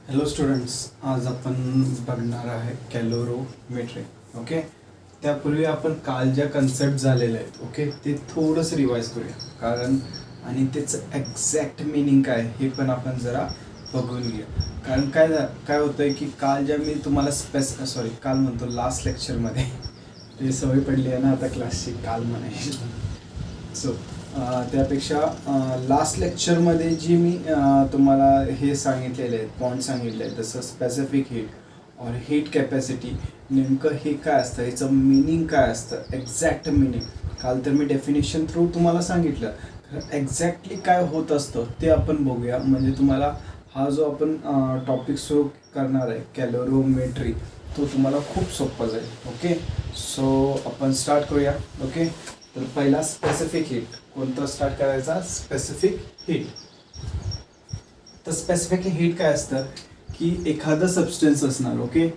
Hello students, आज आपण बघणार आहे कॅलोरोमेट्री. ओके, त्यापूर्वी आपण काल ज्या कन्सेप्ट झालेल्या आहेत ओके ते थोडंसं रिवाईज करूया, कारण आणि त्याचं एक्झॅक्ट मिनिंग काय हे पण आपण जरा बघून घेऊया. कारण काय होतं आहे की काल ज्या मी तुम्हाला काल म्हणतो लास्ट लेक्चरमध्ये ते सवय पडली आहे ना आता क्लासची काल म्हणायची. सो त्यापेक्षा लास्ट लेक्चरमध्ये जी मी तुम्हाला हे सांगितलेले आहेत पॉईंट सांगितले आहेत, जसं स्पेसिफिक हीट और हीट कॅपॅसिटी, नेमकं हे काय असतं, ह्याचं मिनिंग काय असतं, एक्झॅक्ट मिनिंग. काल तर मी डेफिनेशन थ्रू तुम्हाला सांगितलं, एक्झॅक्टली काय होत असतं ते आपण बघूया. म्हणजे तुम्हाला हा जो आपण टॉपिक सुरू करणार आहे कॅलोरोमेट्री, तो तुम्हाला खूप सोपा जाईल. ओके, सो आपण स्टार्ट करूया. ओके, तर पहिला स्पेसिफिक हीट कोणतं स्टार्ट करायचा, स्पेसिफिक हीट. तर स्पेसिफिक हीट काय असतं की एखादं सबस्टन्स असणार. ओके,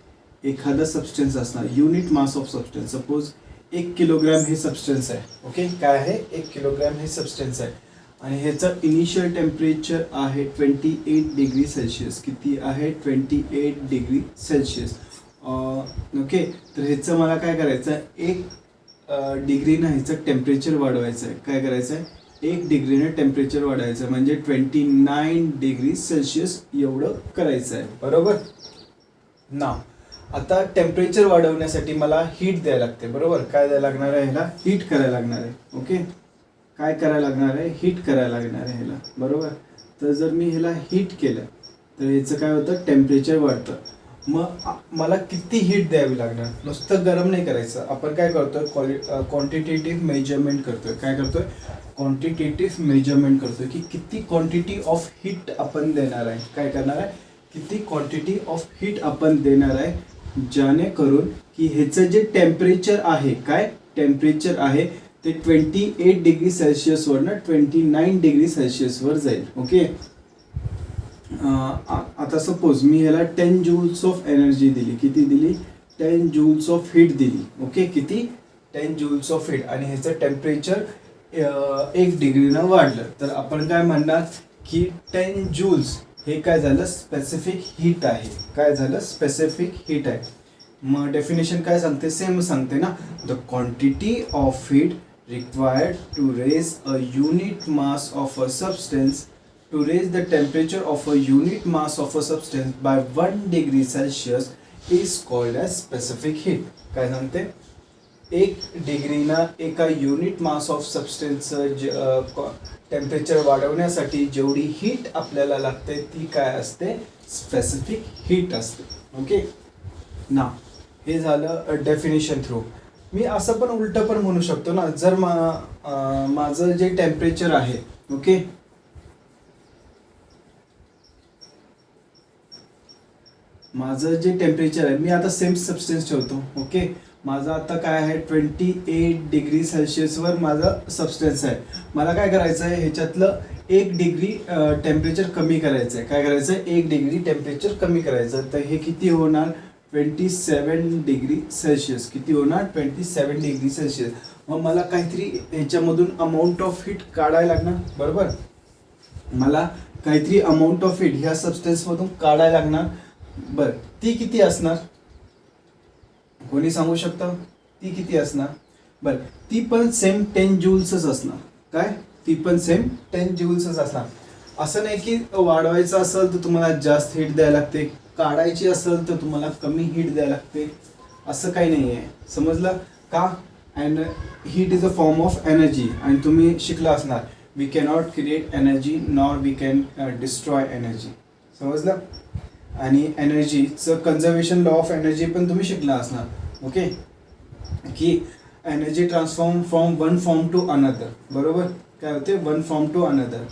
एखादं सबस्टन्स असणार, unit mass of substance. Suppose 1 kilogram हे सबस्टन्स आहे. ओके, काय आहे, 1 किलोग्रॅम हे सबस्टन्स आहे आणि ह्याचं इनिशियल टेम्परेचर आहे 28 डिग्री सेल्सिअस. किती आहे, 28 डिग्री सेल्सिअस. ओके, तर ह्याचं मला काय करायचं आहे, 1 डिग्रीनं ह्याचं टेम्परेचर वाढवायचं आहे. काय करायचं आहे, 1 डिग्रीनं टेम्परेचर वाढवायचं आहे, म्हणजे 29 डिग्री सेल्सिअस एवढं करायचं आहे. बरोबर ना. आता टेम्परेचर वाढवण्यासाठी मला हीट द्यायला लागते. बरोबर, काय द्यायला लागणार आहे, ह्याला हीट करायला लागणार आहे. ओके, काय करायला लागणार आहे, हीट करायला लागणार आहे ह्याला. बरोबर, तर जर मी ह्याला हीट केलं तर ह्याचं काय होतं, टेम्परेचर वाढतं. मग मला किती हीट द्यावी लागणार, नुसतं गरम नाही करायचं. आपण काय करतोय, क्वांटिटेटिव्ह मेजरमेंट करतोय. काय करतोय, क्वांटिटेटिव्ह मेजरमेंट करतोय की किती क्वांटिटी ऑफ हीट आपण देणार आहे. काय करणार आहे, किती क्वांटिटी ऑफ हीट आपण देणार आहे, जेणेकरून की ह्याचं जे टेम्परेचर आहे, काय टेम्परेचर आहे ते 28 डिग्री सेल्सिअसवरनं 29 डिग्री सेल्सिअसवर जाईल. ओके, आता सपोज मी ह्याला 10 जूल्स ऑफ एनर्जी दिली. किती दिली, 10 जूल्स ऑफ हीट दिली. ओके, किती, 10 जूल्स ऑफ हीट, आणि ह्याचं टेम्परेचर 1 डिग्रीनं वाढलं तर आपण काय म्हणणार की 10 जूल्स हे काय झालं, स्पेसिफिक हीट आहे. काय झालं, स्पेसिफिक हीट आहे. मग डेफिनेशन काय सांगते, सेम सांगते ना, the quantity of heat required to raise a unit mass of a substance, to raise the temperature of a unit mass of a substance by 1 degree Celsius is called as specific heat. काय सांगते, 1 डिग्रीना एका unit mass of substance temperature वाढवण्यासाठी जेवढी heat आपल्याला लागते ती काय असते, स्पेसिफिक हीट असते. ओके ना, हे झालं डेफिनेशन थ्रू. मी असं पण उलटं पण म्हणू शकतो ना, जर माझं जे टेम्परेचर आहे, ओके, माझं जे टेम्परेचर आहे, मी आता सेम सबस्टन्स ठेवतो. ओके, माझं आता काय आहे, 28 डिग्री सेल्सिअसवर माझं सबस्टन्स आहे. मला काय करायचं आहे, ह्याच्यातलं 1 डिग्री टेम्परेचर कमी करायचं आहे. काय करायचं आहे, 1 डिग्री टेम्परेचर कमी करायचं. तर हे किती होणार, 27 डिग्री सेल्सिअस. किती होणार, 27 डिग्री सेल्सिअस. मग मला काहीतरी ह्याच्यामधून अमाऊंट ऑफ हीट काढायला लागणार. बरोबर, मला काहीतरी अमाऊंट ऑफ हीट ह्या सबस्टन्समधून काढायला लागणार. बरं, ती किती असणार, कोणी सांगू शकतं ती किती असणार. बरं, ती पण सेम 10 जूल्सच असणार. काय, ती पण सेम 10 जूल्सच असणार. असं नाही की वाढवायचं असेल तर तुम्हाला जास्त हीट द्यायला लागते, काढायची असेल तर तुम्हाला कमी हीट द्यायला लागते, असं काही नाही आहे. समजलं का. And heat is a form of energy, आणि तुम्ही शिकला असणार we cannot create energy nor we can destroy energy. समजलं. आणि एनर्जीचं कन्झर्वेशन लॉ ऑफ एनर्जी पण तुम्ही शिकला असणार. ओके, की energy transform from one form to another. बरोबर, काय होते, वन फॉर्म टू अनदर.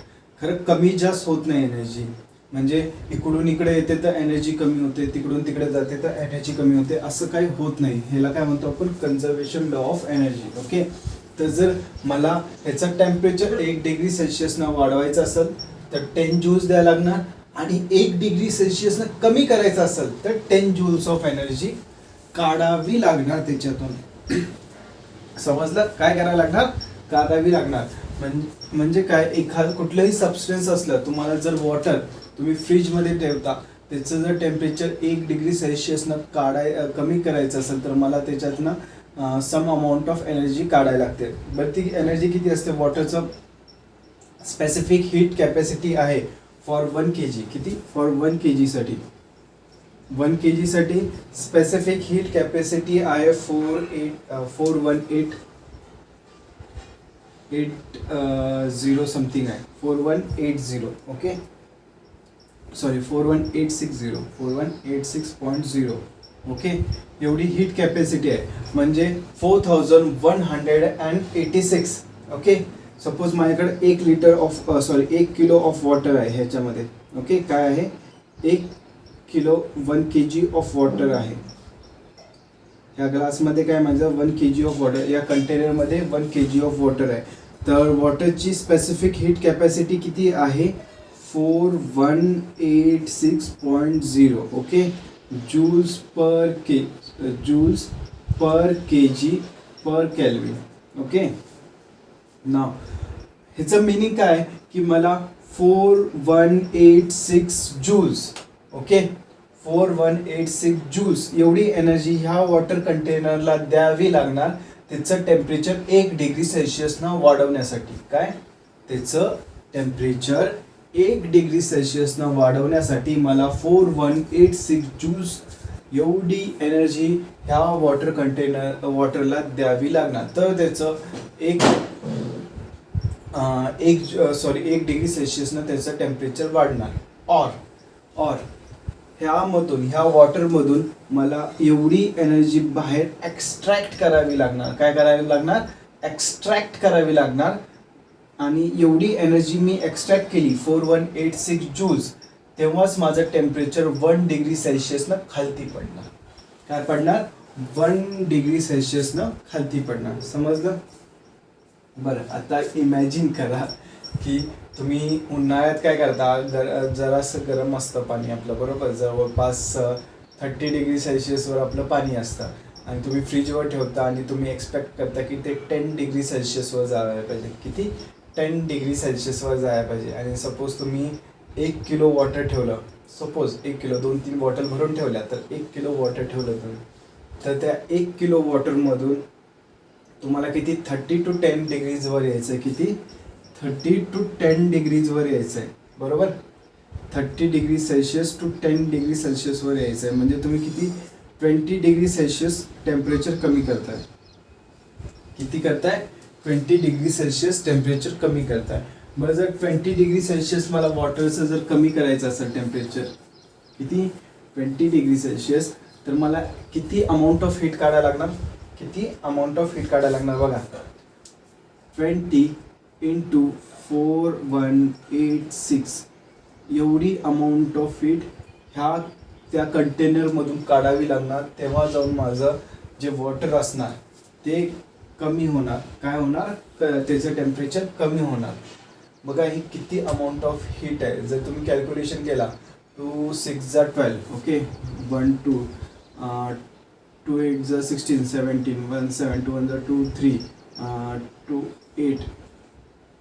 खरं कमी जास्त होत नाही एनर्जी, म्हणजे इकडून इकडे येते तर एनर्जी कमी होते, तिकडून तिकडे जाते तर एनर्जी कमी होते, असं काही होत नाही. ह्याला काय म्हणतो आपण, conservation law of energy. Okay, तर जर मला ह्याचं टेम्परेचर 1 डिग्री सेल्सिअसनं वाढवायचं असेल तर 10 जूल्स द्यायला लागणार, आणि 1 डिग्री सेल्सिअसनं कमी करायचं असेल तर 10 जूल्स ऑफ एनर्जी काढावी लागणार त्याच्यातून. समजलं, काय करायला लागणार, काढावी लागणार. म्हणजे काय, कुठलंही सबस्टन्स असलं, तुम्हाला जर वॉटर तुम्ही फ्रीजमध्ये ठेवता त्याचं जर टेम्परेचर 1 डिग्री सेल्सिअसनं कमी करायचं असेल तर मला त्याच्यातनं सम अमाऊंट ऑफ एनर्जी काढायला लागते. बरं ती एनर्जी किती असते? वॉटरचं स्पेसिफिक हीट कॅपॅसिटी आहे फॉर 1 kg. किती? फॉर 1 kg साठी 1 kg साठी स्पेसिफिक हीट कॅपॅसिटी आहे 4180 समथिंग आहे, 4180. Okay sorry 4186.0. ओके एवढी हीट कॅपॅसिटी आहे, म्हणजे 4186. ओके सपोज माझ्याकडे 1 किलो ऑफ वॉटर आहे ह्याच्यामध्ये. ओके काय आहे? 1 kg ऑफ वॉटर आहे. ह्या ग्लासमध्ये काय माझं 1 kg ऑफ वॉटर, या कंटेनरमध्ये 1 kg ऑफ वॉटर आहे. तर वॉटरची स्पेसिफिक हीट कॅपॅसिटी किती आहे? 4186.0. Okay joules per kg per kelvin. Okay नाव ह्याचं मिनिंग काय की मला 4186 जूल्स. ओके 4186 जूल्स एवढी एनर्जी ह्या वॉटर कंटेनरला द्यावी लागणार त्याचं टेम्परेचर 1 डिग्री सेल्सिअसनं वाढवण्यासाठी. काय? त्याचं टेम्परेचर 1 डिग्री सेल्सिअसनं वाढवण्यासाठी मला 4186 जूल्स एवढी एनर्जी ह्या वॉटरला द्यावी लागणार. तर त्याचं 1 डिग्री सेल्सिअसनं त्याचं टेम्परेचर वाढणार. और ह्या वॉटरमधून मला एवढी एनर्जी बाहेर एक्स्ट्रॅक्ट करावी लागणार. काय करावी लागणार? एक्स्ट्रॅक्ट करावी लागणार. आणि एवढी एनर्जी मी एक्स्ट्रॅक्ट केली 4186 जूल्स, तेव्हाच माझं टेम्परेचर 1 डिग्री सेल्सिअसनं खालती पडणार. काय पडणार? 1 डिग्री सेल्सिअसनं खालती पडणार. समजलं? बरं आता इमॅजिन करा की तुम्ही उन्हाळ्यात काय करता, जरासं गरम असतं पाणी आपलं, बरोबर, जवळपास 30 डिग्री सेल्सिअसवर आपलं पाणी असतं आणि तुम्ही फ्रीजवर ठेवता आणि तुम्ही एक्सपेक्ट करता की ते 10 डिग्री सेल्सिअसवर जायला पाहिजे. किती? 10 डिग्री सेल्सिअसवर जायला पाहिजे. आणि सपोज तुम्ही 1 किलो वॉटर ठेवलं, सपोज 1 किलो 2-3 बॉटल भरून ठेवल्या, तर 1 किलो वॉटर ठेवलं तुम्ही, तर त्या 1 किलो वॉटरमधून तुम्हाला किती 30 to 10 डिग्रीजवर यायचं आहे. किती? 30 to 10 डिग्रीजवर यायचं आहे, बरोबर. 30 डिग्री सेल्सिअस टू 10 डिग्री सेल्सिअसवर यायचं आहे. म्हणजे तुम्ही किती 20 डिग्री सेल्सिअस टेम्परेचर कमी करताय. किती करताय? 20 डिग्री सेल्सिअस टेम्परेचर कमी करताय. बरं जर 20 डिग्री सेल्सिअस मला वॉटरचं जर कमी करायचं असेल टेम्परेचर, किती? 20 डिग्री सेल्सिअस, तर मला किती अमाऊंट ऑफ हीट काढायला लागणार? किती अमाऊंट ऑफ हीट काढायला लागणार बघा. 20 into 4186 एवढी अमाऊंट ऑफ हीट त्या कंटेनरमधून काढावी लागणार. तेव्हा जाऊन माझं जे वॉटर असणार ते कमी होणार. काय होणार? त्याचं टेम्परेचर कमी होणार. बघा ही किती अमाऊंट ऑफ हीट आहे. जर तुम्ही कॅल्क्युलेशन केला 2 6 12, ओके 1 2 2 8 16 17 1 7 2 1 2 3 2 8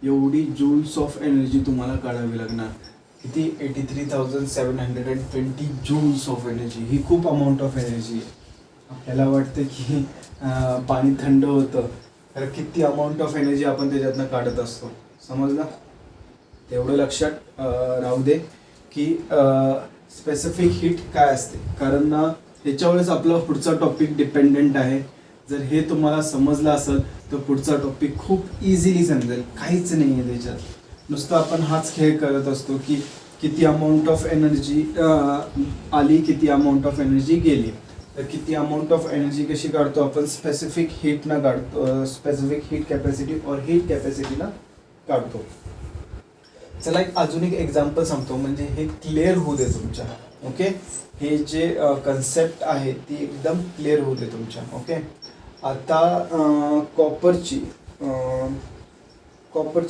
एवढी जूल्स ऑफ एनर्जी तुम्हाला काढावी लागणार. किती? 83,720 जूल्स ऑफ एनर्जी. ही खूप अमाऊंट ऑफ एनर्जी आहे. आपल्याला वाटतं की पाणी थंड होतं, तर किती अमाऊंट ऑफ एनर्जी आपण त्याच्यातनं काढत असतो. समजलं? तेवढं लक्षात राहू दे की स्पेसिफिक हीट काय असते, कारण ह्याच्यावरच आपला पुढचा टॉपिक डिपेंडेंट आहे. जर हे तुम्हाला समजलं असेल तर पुढचा टॉपिक खूप इझिली समजेल. काहीच नाही आहे त्याच्यात, नुसतं आपण हाच खेळ करत असतो की किती अमाऊंट ऑफ एनर्जी आली, किती अमाऊंट ऑफ एनर्जी गेली. तर किती अमाऊंट ऑफ एनर्जी कशी काढतो आपण? स्पेसिफिक हीटनं काढतो, स्पेसिफिक हीट कॅपॅसिटी और हीट कॅपॅसिटीनं काढतो. चला अजून एक एक्झाम्पल सांगतो, म्हणजे हे क्लिअर होऊ दे तुमच्या. ओके हे जे कन्सेप्ट आहे ती एकदम क्लिअर होऊ दे तुमच्या. ओके आता कॉपरची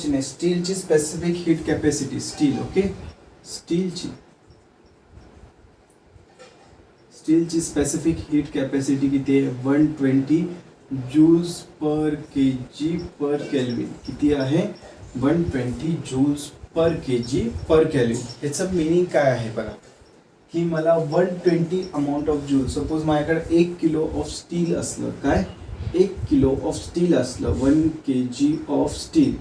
नाही, स्टीलची specific heat capacity. Steel, okay स्टीलची स्पेसिफिक हीट कॅपॅसिटी किती आहे? 120 joules per kg per kelvin. किती आहे? 120 joules per kg per kelvin. ह्याचं मिनिंग काय आहे बघा. की मला 120 अमाऊंट ऑफ जूल, सपोज माझ्याकडे 1 किलो ऑफ स्टील असलं, काय 1 किलो ऑफ स्टील असलं, 1 kg ऑफ स्टील,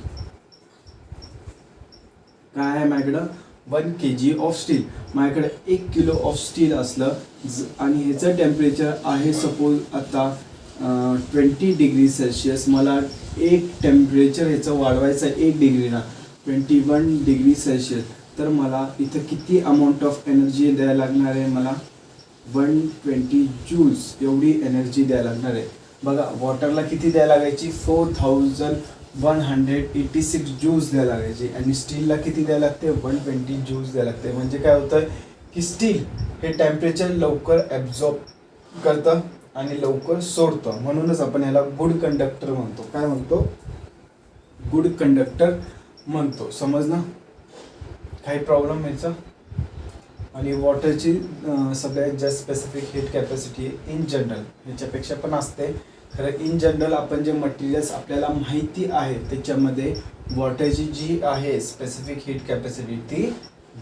काय आहे माझ्याकडं 1 kg ऑफ स्टील, माझ्याकडे 1 किलो ऑफ स्टील असलं आणि ह्याचं टेम्परेचर आहे सपोज आता 20 डिग्री सेल्सिअस. मला एक टेम्परेचर ह्याचं वाढवायचं आहे 1 डिग्रीना, 21 डिग्री सेल्सिअस. तर मला इथं किती अमाऊंट ऑफ एनर्जी द्यायला लागणार आहे, मला 120 जूल्स एवढी एनर्जी द्यायला लागणार आहे. बघा वॉटरला किती द्यायला लागायची, 4186 जूल्स द्यायला लागायची आणि स्टीलला किती द्यायला लागते, 120 जूल्स द्यायला लागते. म्हणजे काय होतं की स्टील हे टेम्परेचर लवकर ॲब्झॉर्ब करतं आणि लवकर सोडतं, म्हणूनच आपण याला गुड कंडक्टर म्हणतो. काय म्हणतो, गुड कंडक्टर म्हणतो. समजलं, काही प्रॉब्लेम याचा. आणि वॉटरची सगळ्यात जास्त specific heat capacity in general ह्याच्यापेक्षा पण असते खरं. इन जनरल आपण जे मटेरियल्स आपल्याला माहिती आहे त्याच्यामध्ये वॉटरची जी आहे स्पेसिफिक हीट कॅपॅसिटी ती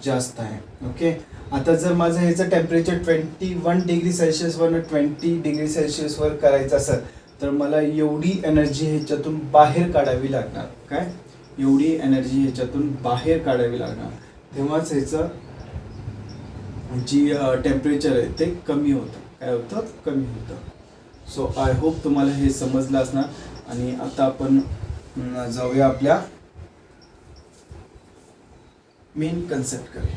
जास्त आहे. ओके, आता जर माझं ह्याचं टेम्परेचर 21 डिग्री सेल्सिअसवरनं 20 डिग्री सेल्सिअसवर करायचं असेल तर मला एवढी एनर्जी ह्याच्यातून बाहेर काढावी लागणार. काय, एवढी एनर्जी ह्याच्यातून बाहेर काढावी लागणार, तेव्हाच ह्याचं जी टेम्परेचर आहे ते कमी होतं. काय होतं, कमी होतं. सो आय होप तुम्हाला हे समजलं असणार. आणि आता आपण जाऊया आपल्या मेन कन्सेप्टकडे.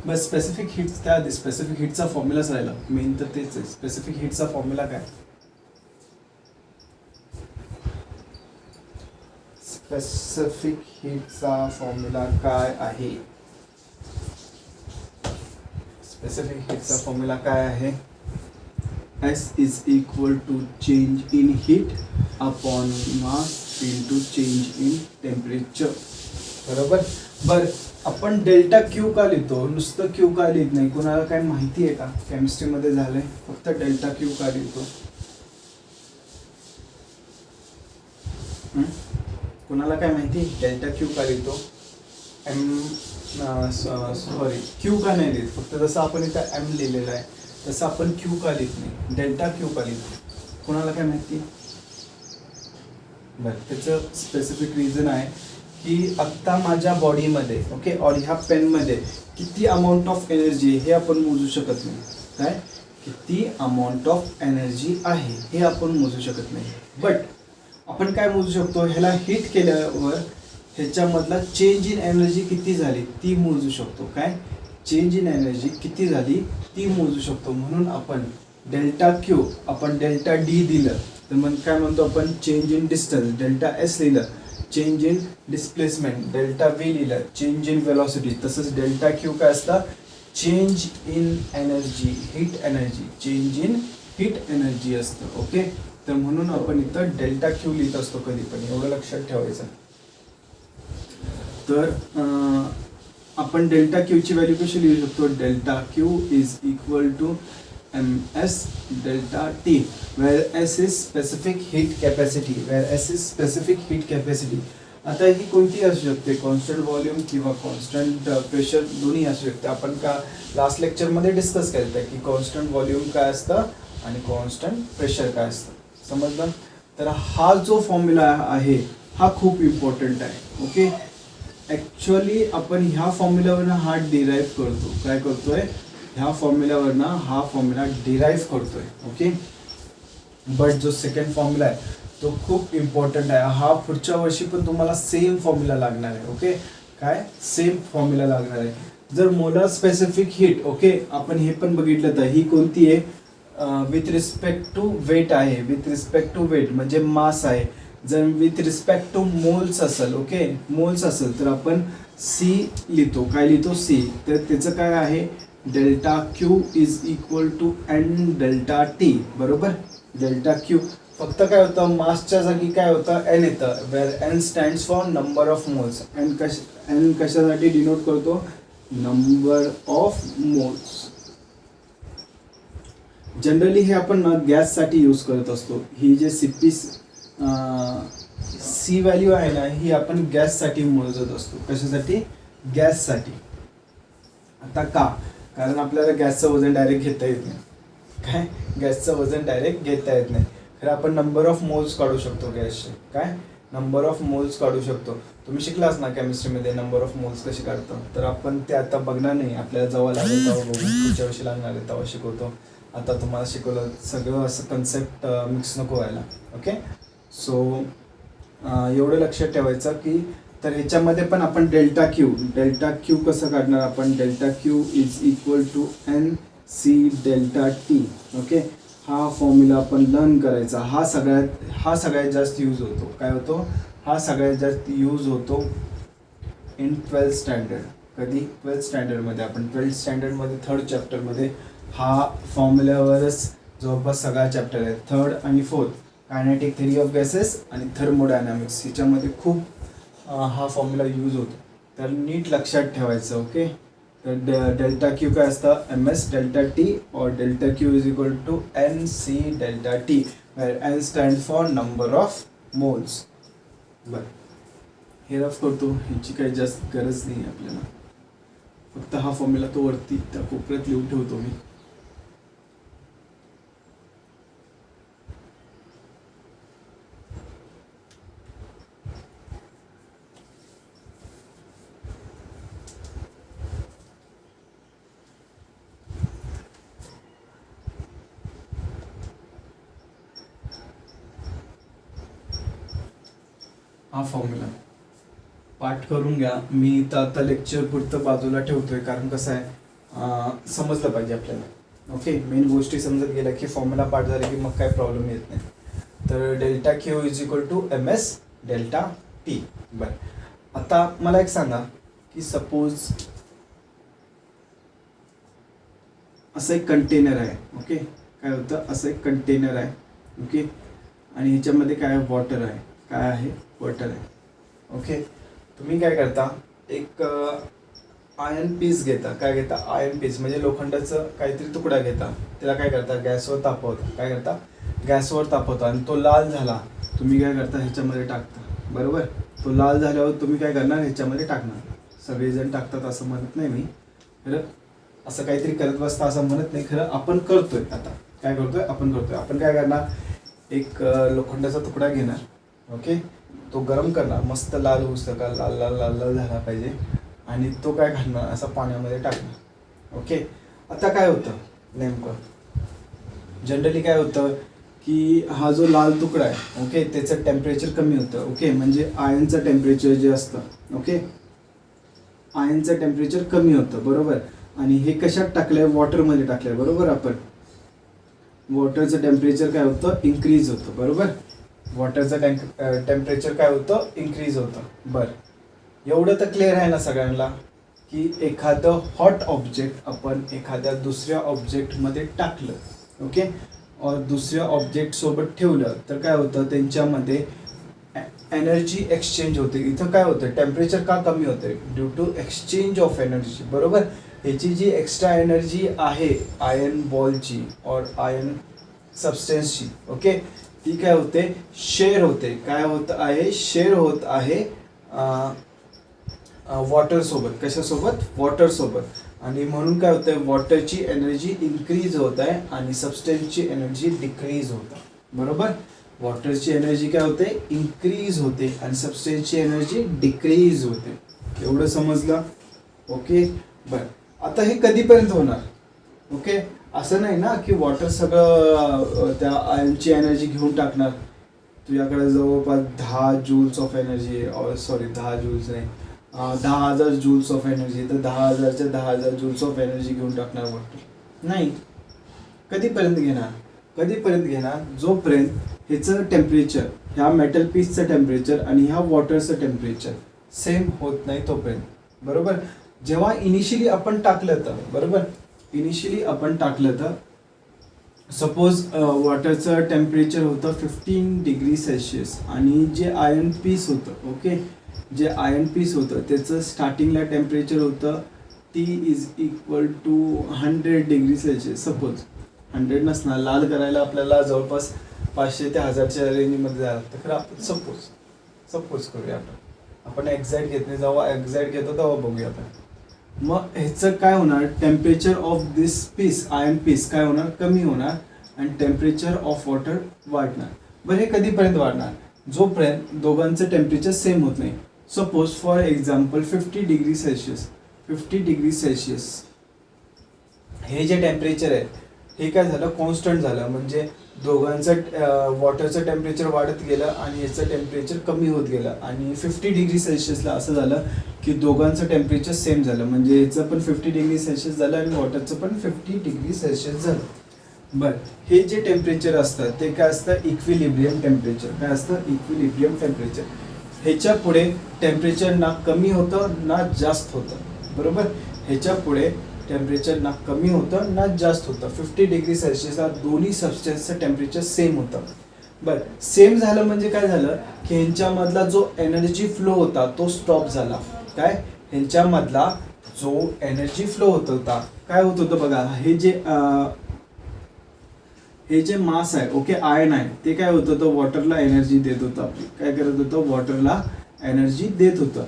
बस स्पेसिफिक हीट्स त्या आधी स्पेसिफिक हीटचा फॉर्म्युलाच राहिला, मेन तर तेच आहे. स्पेसिफिक हीटचा फॉर्म्युला काय, स्पेसिफिक हीटचा फॉर्म्युला काय आहे, स्पेसिफिक हीटचा फॉर्म्युला काय आहे, S is equal to change in heat upon mass into change in temperature. बरोबर. बर, आपण डेल्टा क्यू का लिहितो, नुसतं क्यू का लिहित नाही, कोणाला काय माहिती आहे का, केमिस्ट्रीमध्ये झालंय फक्त डेल्टा क्यू का लिहितो, कोणाला काय माहिती डेल्टा क्यू का लिहितो, सॉरी क्यू का नाही लिहित, फक्त जसं आपण इथं एम लिहिलेलं आहे तसं आपण क्यू का लिहित नाही, डेल्टा क्यू का लिहितो, कोणाला काय माहिती. बरं, त्याचं स्पेसिफिक रिझन आहे की आत्ता माझ्या बॉडीमध्ये ओके और ह्या पेनमध्ये किती अमाऊंट ऑफ एनर्जी हे आपण मोजू शकत नाही. काय, किती अमाऊंट ऑफ एनर्जी आहे हे आपण मोजू शकत नाही. बट आपण काय मोजू शकतो, ह्याला हीट केल्यावर ह्याच्यामधला चेंज इन एनर्जी किती झाली ती मोजू शकतो. काय, चेंज इन एनर्जी किती झाली ती मोजू शकतो. म्हणून आपण डेल्टा क्यू, आपण डेल्टा डी दिलं तर मग काय म्हणतो आपण, change in distance delta S लिहिलं, change in displacement delta V लिहिलं, चेंज इन वेलॉसिटी. तसंच डेल्टा क्यू काय असतं, change in energy, heat energy, change in heat energy असतं. ओके, तर म्हणून आपण इथं डेल्टा क्यू लिहित असतो कधी पण, एवढं लक्षात ठेवायचं. तर आपण डेल्टा क्यूची व्हॅल्यू कशी लिहू शकतो, delta Q is equal to ms delta t where s is specific heat capacity, where s is specific heat capacity. आता ही कोणती असू शकते, कॉन्स्टंट व्हॉल्यूम किंवा कॉन्स्टंट प्रेशर दोन्ही असू शकते. आपण का लास्ट लेक्चरमध्ये डिस्कस केलं होतं की कॉन्स्टंट व्हॉल्यूम काय असतं आणि कॉन्स्टंट प्रेशर काय असतं. समजलं. तर हा जो फॉर्म्युला आहे हा खूप इम्पॉर्टंट आहे. ओके, ॲक्च्युअली आपण ह्या फॉर्म्युलावरनं हा डिराईव्ह करतो. काय करतोय, ह्या फॉर्म्युलावरनं हा फॉर्म्युला डिराईव्ह करतोय. ओके, बट जो सेकंड फॉर्म्युला आहे तो खूप इम्पॉर्टंट आहे. हा पुढच्या वर्षी पण तुम्हाला सेम फॉर्म्युला लागणार आहे. ओके, काय सेम फॉर्म्युला लागणार आहे. जर मोलर स्पेसिफिक हीट, ओके आपण हे पण बघितलं तर ही कोणती आहे, विथ रिस्पेक्ट टू वेट आहे. विथ रिस्पेक्ट टू वेट म्हणजे मास आहे. जर विथ रिस्पेक्ट टू मोल्स असेल, ओके मोल्स असेल तर आपण सी लिहितो. काय लिहितो, सी. तर त्याचं काय आहे, delta Q is equal to N delta T. बरोबर, डेल्टा क्यू फक्त काय होतं, मासच्या जागी काय होतं, एन येतं. Where N stands for number of moles. N कशासाठी डिनोट करतो, नंबर ऑफ मोल्स. जनरली हे आपण ना गॅससाठी यूज करत असतो. ही जे सी व्हॅल्यू आहे ना ही आपण गॅससाठी मोजत असतो. कशासाठी, गॅससाठी. आता का? कारण आपल्याला गॅसचं वजन डायरेक्ट घेता येत नाही. काय? गॅसचं वजन डायरेक्ट घेता येत नाही. खरं आपण नंबर ऑफ मोल्स काढू शकतो गॅसचे. काय? नंबर ऑफ मोल्स काढू शकतो. तुम्ही शिकलाच ना केमिस्ट्रीमध्ये नंबर ऑफ मोल्स कसे काढतो. तर आपण ते आता बघणार नाही, आपल्याला जेव्हा लागेल तेव्हा बघू, पुढच्या वर्षी लागणार आहे तेव्हा शिकवतो. आता तुम्हाला शिकवलं सगळं असं कन्सेप्ट मिक्स नको व्हायला. ओके, सो एवढं लक्षात ठेवायचं की तर ह्याच्यामध्ये पण आपण डेल्टा क्यू कसं काढणार आपण. Delta Q is equal to N C delta T. Okay, हा फॉर्म्युला आपण लर्न करायचा. हा सगळ्यात जास्त यूज होतो. काय होतो? हा सगळ्यात जास्त यूज होतो इन 12th स्टँडर्ड. कधी? 12th स्टँडर्डमध्ये. आपण 12th स्टँडर्डमध्ये 3rd चॅप्टरमध्ये हा फॉर्म्युल्यावरच जवळपास सगळा चॅप्टर आहे. 3rd आणि 4th kinetic theory of gases आणि थर्मोडायनामिक्स ह्याच्यामध्ये खूप हा फॉर्म्युला यूज होतो. तर नीट लक्षात ठेवायचं. ओके, तर डेल्टा क्यू काय असतं? एम एस डेल्टा टी और delta Q is equal to N C delta T, where N stand for number of moles. बरं, हे रफ करतो, ह्याची काही जास्त गरज नाही आपल्याला. फक्त हा फॉर्म्युला तो वरती त्या कोपऱ्यात लिहून ठेवतो मी. हा फॉर्म्युला पाठ करून घ्या. मी तर आता लेक्चर पुरतं बाजूला ठेवतोय, कारण कसं आहे समजलं पाहिजे आपल्याला. ओके, मेन गोष्टी समजत गेल्या की फॉर्म्युला पाठ झाले की मग काय प्रॉब्लेम येत नाही. तर delta Q is equal to M S delta T. बरं, आता मला एक सांगा की सपोज असं एक कंटेनर आहे. ओके, काय होतं? असं एक कंटेनर आहे. ओके, आणि ह्याच्यामध्ये काय आहे? वॉटर आहे. काय आहे? वॉटर आहे. ओके, तुम्ही काय करता? एक आयर्न पीस घेता. काय घेता? आयर्न पीस म्हणजे लोखंडाचं काहीतरी तुकडा घेता. त्याला काय करता? गॅसवर तापवता. काय करता? गॅसवर तापवता. आणि तो लाल झाला, तुम्ही काय करता? ह्याच्यामध्ये टाकता. बरोबर, तो लाल झाल्यावर तुम्ही काय करणार? ह्याच्यामध्ये टाकणार. सगळेजण टाकतात असं म्हणत नाही मी, खरं असं काहीतरी करत बसता असं म्हणत नाही. खरं आपण करतोय. आता काय करतोय? आपण काय करणार? एक लोखंडाचा तुकडा घेणार. ओके, तो गरम करणार, मस्त लाल होऊस का लाल लाल लाल लाल झाला पाहिजे, आणि तो काय घालणार? असा पाण्यामध्ये टाकणार. ओके, आता काय होतं नेमकं? जनरली काय होतं की हा जो लाल तुकडा आहे, ओके, त्याचं टेम्परेचर कमी होतं. ओके, म्हणजे आयनचं टेम्परेचर जे असतं, ओके, आयनचं टेम्परेचर कमी होतं. बरोबर, आणि हे कशात टाकलंय? वॉटरमध्ये टाकलंय. बरोबर, आपण वॉटरचं टेम्परेचर काय होतं? इन्क्रीज होतं. बरोबर, वॉटरचं टेम्परेचर काय होतं? इन्क्रीज होतं. बरं, एवढं तर क्लिअर आहे ना सगळ्यांना की एखादं हॉट ऑब्जेक्ट आपण एखाद्या दुसऱ्या ऑब्जेक्टमध्ये टाकलं, ओके, और दुसऱ्या ऑब्जेक्टसोबत ठेवलं तर काय होतं? त्यांच्यामध्ये एनर्जी एक्सचेंज होते. इथं काय होतं? टेम्परेचर का कमी होते? Due to exchange of energy. बरोबर, ह्याची जी एक्स्ट्रा एनर्जी आहे आयर्न बॉलची और आयर्न सबस्टन्सची, ओके, ती काय होते? शेअर होते. काय होत आहे? शेअर होत आहे वॉटरसोबत. कशासोबत? वॉटरसोबत. आणि म्हणून काय होतं? वॉटरची एनर्जी इन्क्रीज होत आहे आणि सबस्टन्सची एनर्जी डिक्रीज होत आहे. बरोबर, वॉटरची एनर्जी काय होते? इन्क्रीज होते आणि सबस्टन्सची एनर्जी डिक्रीज होते. एवढं समजलं? ओके, बरं, आता हे कधीपर्यंत होणार? ओके, असं नाही ना की वॉटर सगळं त्या आयनची एनर्जी घेऊन टाकणार. तुझ्याकडे जवळपास 10 joules of energy, sorry 10 joules नाही, 10,000 जूल्स ऑफ एनर्जी, तर 10,000च्या 10,000 जूल्स ऑफ एनर्जी घेऊन टाकणार वॉटर नाही. कधीपर्यंत घेणार? कधीपर्यंत घेणार? जोपर्यंत ह्याचं टेम्परेचर, ह्या मेटल पीसचं टेम्परेचर आणि ह्या वॉटरचं टेम्परेचर सेम होत नाही तोपर्यंत. बरोबर, जेव्हा इनिशियली आपण टाकलं तर, बरोबर, इनिशियली आपण टाकलं तर सपोज वॉटरचं टेम्परेचर होतं 15 डिग्री सेल्सिअस आणि जे आयर्न पीस होतं, ओके, जे आयर्न पीस होतं त्याचं स्टार्टिंगला टेम्परेचर होतं T is equal to 100 degree Celsius. Suppose 100 नसणार, लाल करायला आपल्याला जवळपास 500 ते 1000च्या रेंजमध्ये जायला लागतं. खरं आपण सपोज करूया. आपण एक्झॅक्ट घेत नाही, जेव्हा एक्झॅक्ट घेतो तेव्हा बघूया आपण. मग ह्याचं काय होणार, temperature of this piece iron piece काय होणार, कमी होणार आणि टेम्परेचर ऑफ वॉटर वाढणार. बरं हे कधीपर्यंत वाढणार, जोपर्यंत दोघांचं टेम्परेचर सेम होत नाही. Suppose for example 50 degree Celsius, 50 degree Celsius हे जे टेम्परेचर आहे हे काय झालं, कॉन्स्टंट झालं. म्हणजे दोघांचं वॉटरचं टेम्परेचर वाढत गेलं आणि याचं टेम्परेचर कमी होत गेलं. आणि 50 डिग्री सेल्सिअसला असं झालं की दोघांचं टेम्परेचर सेम झालं. म्हणजे याचं पण 50 डिग्री सेल्सिअस झालं आणि वॉटरचं पण 50 डिग्री सेल्सिअस झालं. बरं हे जे टेम्परेचर असतं ते काय असतं, इक्विलिब्रियम टेम्परेचर. काय असतं, इक्विलिब्रियम टेम्परेचर. ह्याच्या पुढे टेम्परेचर ना कमी होतं ना जास्त होतं. बरोबर, ह्याच्या पुढे टेम्परेचर ना कमी होतं ना जास्त होतं. 50 डिग्री सेल्सिअसला दोन्ही सबस्टन्सचं टेम्परेचर सेम होतं. बरं सेम झालं म्हणजे काय झालं की ह्यांच्यामधला जो एनर्जी फ्लो होता तो स्टॉप झाला. काय, ह्यांच्यामधला जो एनर्जी फ्लो होत होता काय होत होतं बघा, हे जे मास आहे ओके, आयन आहे ते काय होत होतं, वॉटरला एनर्जी देत होतं. आपली काय करत होतं, वॉटरला एनर्जी देत होतं.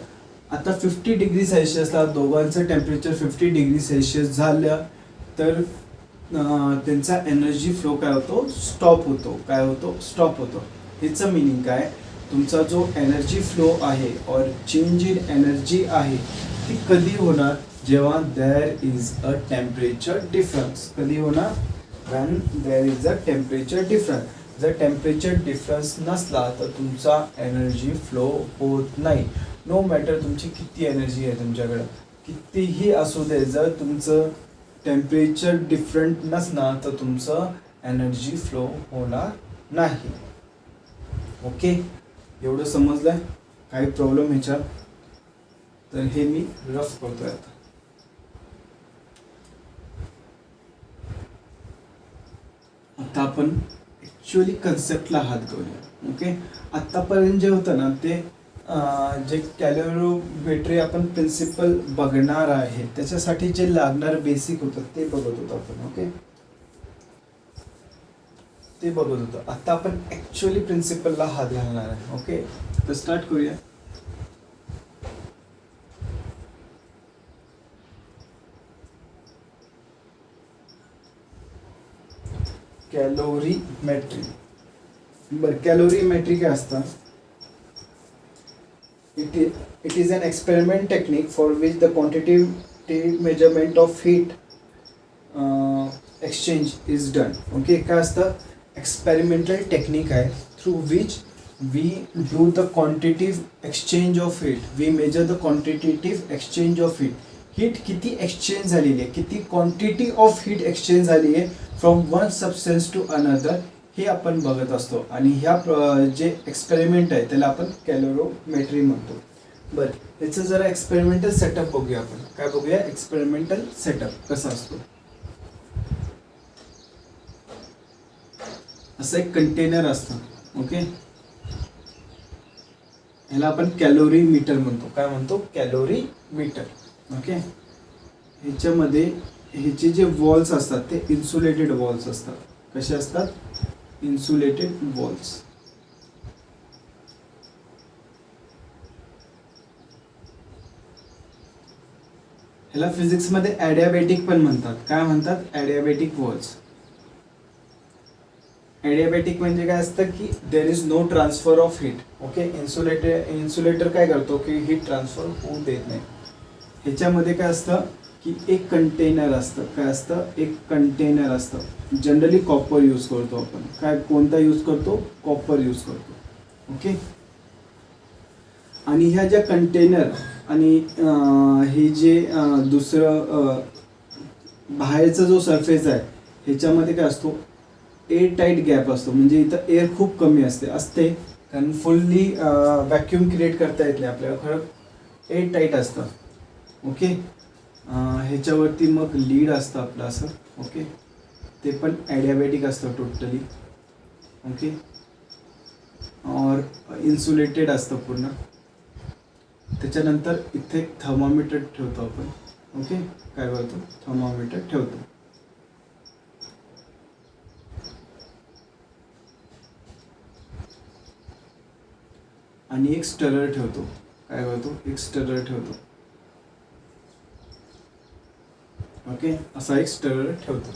आता 50 डिग्री सेल्सिअसला दोघांचं टेम्परेचर 50 डिग्री सेल्सिअस झालं तर त्यांचा एनर्जी फ्लो काय होतो, स्टॉप होतो. काय होतो, स्टॉप होतो. ह्याचं मिनिंग काय, तुमचा जो एनर्जी फ्लो आहे और चेंज इन एनर्जी आहे ती कधी होणार, जेव्हा there is a temperature difference. कधी होणार, when there is a temperature difference. जर टेम्परेचर डिफरन्स नसला तर तुमचा एनर्जी फ्लो होत नाही. नो मॅटर तुमची किती एनर्जी आहे तुमच्याकडं, कितीही असू दे, जर तुमचं टेम्परेचर डिफरंट नसणार तर तुमचं एनर्जी फ्लो होणार नाही. ओके, एवढं समजलंय, काही प्रॉब्लेम ह्याच्यात, तर हे मी रफ करतोय आता. आता आपण ॲक्च्युअली कन्सेप्टला हात घालूया. ओके, आत्तापर्यंत जे होतं ना ते जे कॅलोरीमेट्री आपण प्रिन्सिपल बघणार आहे त्याच्यासाठी जे लागणार बेसिक होतं ते बघत होतो आपण. ओके, ते बघत होतो. आता आपण ॲक्च्युअली प्रिन्सिपलला हात घालणार आहे. ओके, तर स्टार्ट करूया. कॅलोरीमेट्री. बरं, कॅलोरीमेट्री काय असतं, it is an experiment technique for which the quantitative measurement of heat exchange is done. Okay, काय असतं, एक्सपेरिमेंटल टेक्निक आहे through which we do the quantitative exchange of heat. We measure the quantitative exchange of heat. Heat किती exchange झालेली आहे, किती quantity of heat exchange झाली आहे from one substance to another, हे आपण बघत असतो. आणि ह्या जे एक्सपेरिमेंट आहे त्याला आपण कॅलोरीमेट्री म्हणतो. बरं, याचं जरा एक्सपेरिमेंटल सेटअप बघूया आपण. काय बघूया, एक्सपेरिमेंटल सेटअप कसा असतो. असं एक कंटेनर असतं. ओके, ह्याला आपण कॅलोरी मीटर म्हणतो. काय म्हणतो, कॅलोरी मीटर. ओके, ह्याच्यामध्ये ह्याचे जे वॉल्स असतात ते इन्सुलेटेड वॉल्स असतात. कसे असतात, इन्सुलेटेड वॉल्स. ह्याला फिजिक्समध्ये ॲडियाबॅटिक पण म्हणतात. काय म्हणतात, ॲडियाबॅटिक वॉल्स. ॲडियाबॅटिक म्हणजे काय असतं की there is no transfer of heat. Okay, insulator काय करतो की हीट ट्रान्सफर होऊ देत नाही. ह्याच्यामध्ये काय असतं की एक कंटेनर असतं. काय असतं, एक कंटेनर असतं. जनरली कॉपर यूज करतो आपण. काय, कोणता यूज करतो, कॉपर यूज करतो. ओके, आणि ह्या ज्या कंटेनर आणि हे जे दुसरं बाहेरचा जो सरफेस आहे ह्याच्यामध्ये काय असतो, एअर टाईट गॅप असतो. म्हणजे इथं एअर खूप कमी असते कारण फुल्ली व्हॅक्यूम क्रिएट करता येत नाही आपल्याला. खरं एअर टाईट असतं. ओके, ह्याच्यावरती मग लीड असतं आपलं असं. ओके, ते पण ॲडियाबॅटिक असतं टोटली. ओके, और इन्सुलेटेड असतं पूर्ण. त्याच्यानंतर इथे एक थर्मामीटर ठेवतो आपण. ओके, काय करतो, थर्मामीटर ठेवतो. आणि एक स्टरर ठेवतो. काय करतो, एक स्टरर ठेवतो. ओके, असा एक स्टरर ठेवतो.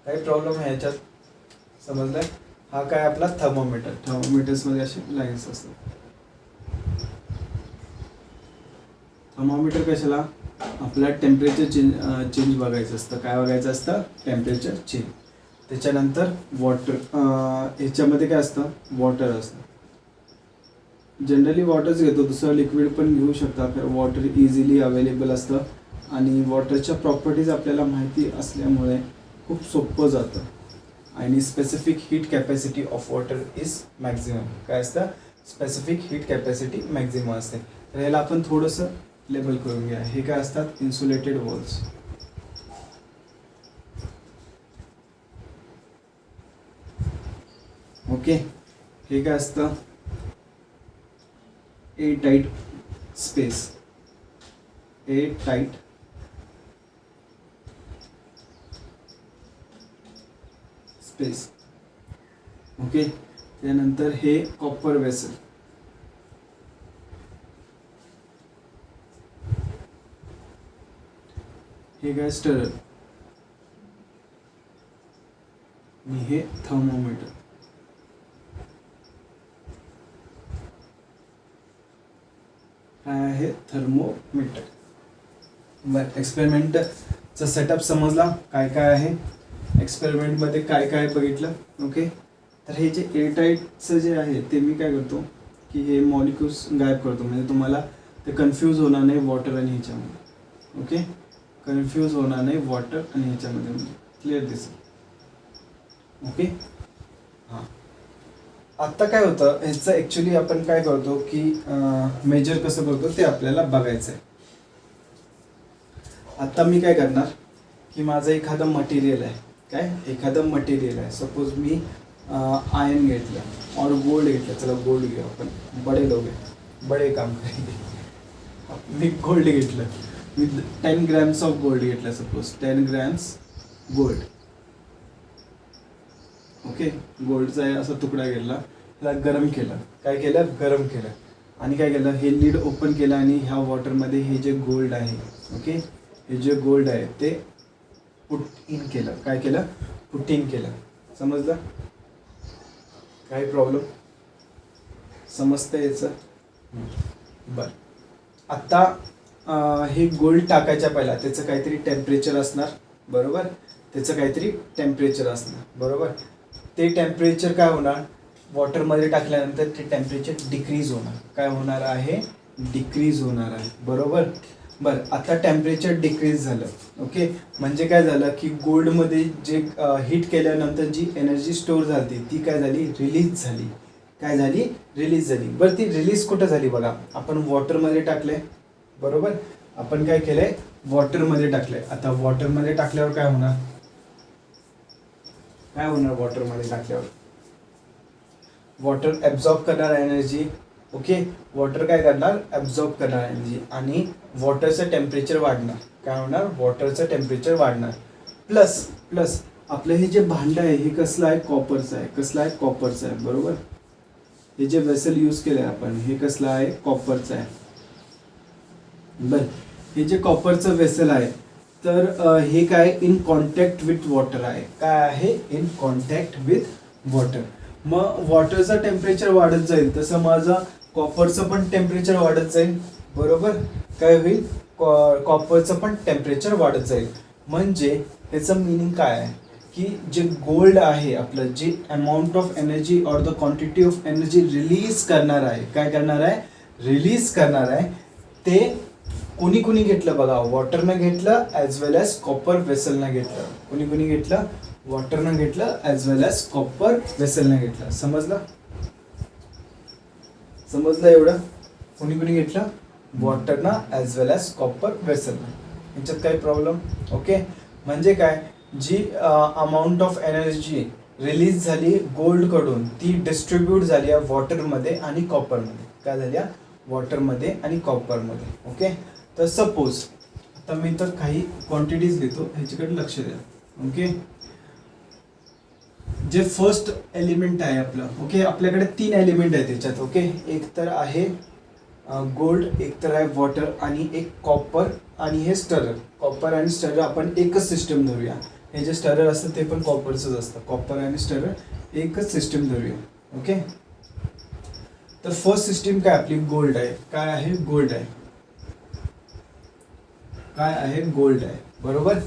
काही प्रॉब्लेम आहे याच्यात, समजलाय? हा काय आपला थर्मोमीटर. थर्मोमीटर्समध्ये असे लाईन्स असतात. थर्मोमीटर कशाला? आपला टेम्परेचर चेंज बघायचं असतं. काय बघायचं असतं? Temperature change. त्याच्यानंतर वॉटर, ह्याच्यामध्ये काय असतं? वॉटर असतं. जनरली वॉटरच घेतो, दुसरं लिक्विड पण घेऊ शकता, कारण वॉटर इझिली अवेलेबल असतं आणि वॉटरच्या प्रॉपर्टीज आपल्याला माहिती असल्यामुळे खूप सोपं जातं. आणि specific heat capacity of water is maximum. काय असतं? स्पेसिफिक हीट कॅपॅसिटी मॅक्झिमम असते. तर याला आपण थोडंसं लेबल करून घ्या. हे काय असतात? Insulated walls. ओके, हे काय असतं? ए टाईट स्पेस. ए टाईट स्पेस. ओके, त्यानंतर हे कॉपर वेसल. हे काय? स्टरर. आणि हे थर्मोमीटर. काय आहे? थर्मोमीटर. बरं, एक्सपेरिमेंटचा सेटअप समजला काय काय आहे. एक्सपेरिमेंटमध्ये काय काय बघितलं. ओके, तर हे जे एअरटाईटचं जे आहे ते मी काय करतो की हे मॉलिक्युल्स गायब करतो, म्हणजे तुम्हाला ते कन्फ्यूज होणार नाही वॉटर आणि ह्याच्यामध्ये. ओके, कन्फ्यूज होणार नाही वॉटर आणि ह्याच्यामध्ये, म्हणजे क्लिअर दिसेल. ओके, हां. आत्ता काय होतं ह्याचं ॲक्च्युली आपण काय करतो की मेजर कसं करतो ते आपल्याला बघायचं आहे. आत्ता मी काय करणार की माझं एखादं मटेरियल आहे. काय? एखादं मटेरियल आहे. सपोज मी आयर्न घेतलं और गोल्ड घेतलं. चला गोल्ड घेऊ आपण, बडे लोग हैं, बडे काम करेंगे. मी गोल्ड घेतलं, मी 10 ग्रॅम्स ऑफ गोल्ड घेतलं. Suppose 10 grams gold. ओके, गोल्डचा असा तुकडा घेतला, त्याला गरम केलं. काय केलं? गरम केलं. आणि काय केलं? हे लीड ओपन केलं आणि ह्या वॉटरमध्ये हे जे गोल्ड आहे, ओके, हे जे गोल्ड आहे ते पुट इन केलं. काय केलं? पुट इन केलं. समजलं? काही प्रॉब्लेम? समजतं याचं? बरं, आत्ता हे गोल्ड टाकायच्या पहिला त्याचं काहीतरी टेम्परेचर असणार, बरोबर? त्याचं काहीतरी टेम्परेचर असणार, बरोबर? ते टेम्परेचर काय होणार? वॉटरमध्ये टाकल्यानंतर ते टेम्परेचर डिक्रीज होणार. काय होणार आहे? डिक्रीज होणार आहे, बरोबर? बरं, आता टेम्परेचर डिक्रीज झालं. ओके, म्हणजे काय झालं की गोल्डमध्ये जे हीट केल्यानंतर जी एनर्जी स्टोअर झाली ती काय झाली? रिलीज झाली. काय झाली? रिलीज झाली. बरं, ती रिलीज कुठं झाली बघा? आपण वॉटरमध्ये टाकले, बरोबर? आपण काय केलंय? वॉटरमध्ये टाकलंय. आता वॉटरमध्ये टाकल्यावर काय होणार? काय होणार वॉटरमध्ये टाकल्यावर? वॉटर ॲब्झॉर्ब करणार एनर्जी. ओके, वॉटर काय करणार? ॲब्झॉर्ब करणार एनर्जी आणि वॉटरचं टेम्परेचर वाढणार. काय होणार? वॉटरचं टेम्परेचर वाढणार. प्लस आपलं हे जे भांडं आहे हे कसलं आहे? कॉपरचं आहे. कसलं आहे? कॉपरचं आहे, बरोबर? हे जे वेसल यूज केलं आहे आपण हे कसलं आहे? कॉपरचं आहे. बरं, हे जे कॉपरचं वेसल आहे तर हे काय? इन कॉन्टॅक्ट विथ वॉटर आहे. काय आहे? In contact with water. मग वॉटरचं टेम्परेचर वाढत जाईल तसं माझं कॉपरचं पण टेम्परेचर वाढत जाईल, बरोबर? काय होईल? कॉपरचं पण टेम्परेचर वाढत जाईल. म्हणजे ह्याचं मिनिंग काय आहे की जे गोल्ड आहे आपलं, जे अमाऊंट ऑफ एनर्जी और the quantity of energy release करणार आहे, काय करणार आहे? रिलीज करणार आहे. ते कोणी कोणी घेतलं बघा? वॉटरनं घेतलं ॲज वेल ॲज कॉपर वेसलनं घेतलं. कोणी कोणी घेतलं? वॉटरनं घेतलं ॲज वेल ॲज कॉपर वेसलनं घेतलं. समजलं? समजलं एवढं? कोणी कोणी घेतलं? वॉटरनं ॲज वेल ॲज कॉपर वेसलनं. ह्याच्यात काही प्रॉब्लेम? ओके, म्हणजे काय? जी अमाऊंट ऑफ एनर्जी रिलीज झाली गोल्डकडून ती डिस्ट्रीब्यूट झाली आहे वॉटरमध्ये आणि कॉपरमध्ये. काय झाली आहे? वॉटरमध्ये आणि कॉपरमध्ये. ओके, तर सपोज आता मी तर काही क्वांटिटीज घेतो, ह्याच्याकडे लक्ष द्या. ओके, जे फर्स्ट एलिमेंट आहे आपलं, ओके, आपल्याकडे 3 एलिमेंट आहेत त्याच्यात. ओके, एक तर आहे गोल्ड, एक तर आहे वॉटर आणि एक कॉपर आणि हे स्टरर, कॉपर आणि स्टरर आपण एकच सिस्टम धरूया. हे जे स्टरर असतं ते पण कॉपरचंच असतं. कॉपर आणि स्टरर एकच सिस्टम धरूया. ओके. तर फर्स्ट सिस्टीम काय आपली गोल्ड आहे. काय आहे? गोल्ड आहे. काय आहे? गोल्ड आहे. बरोबर.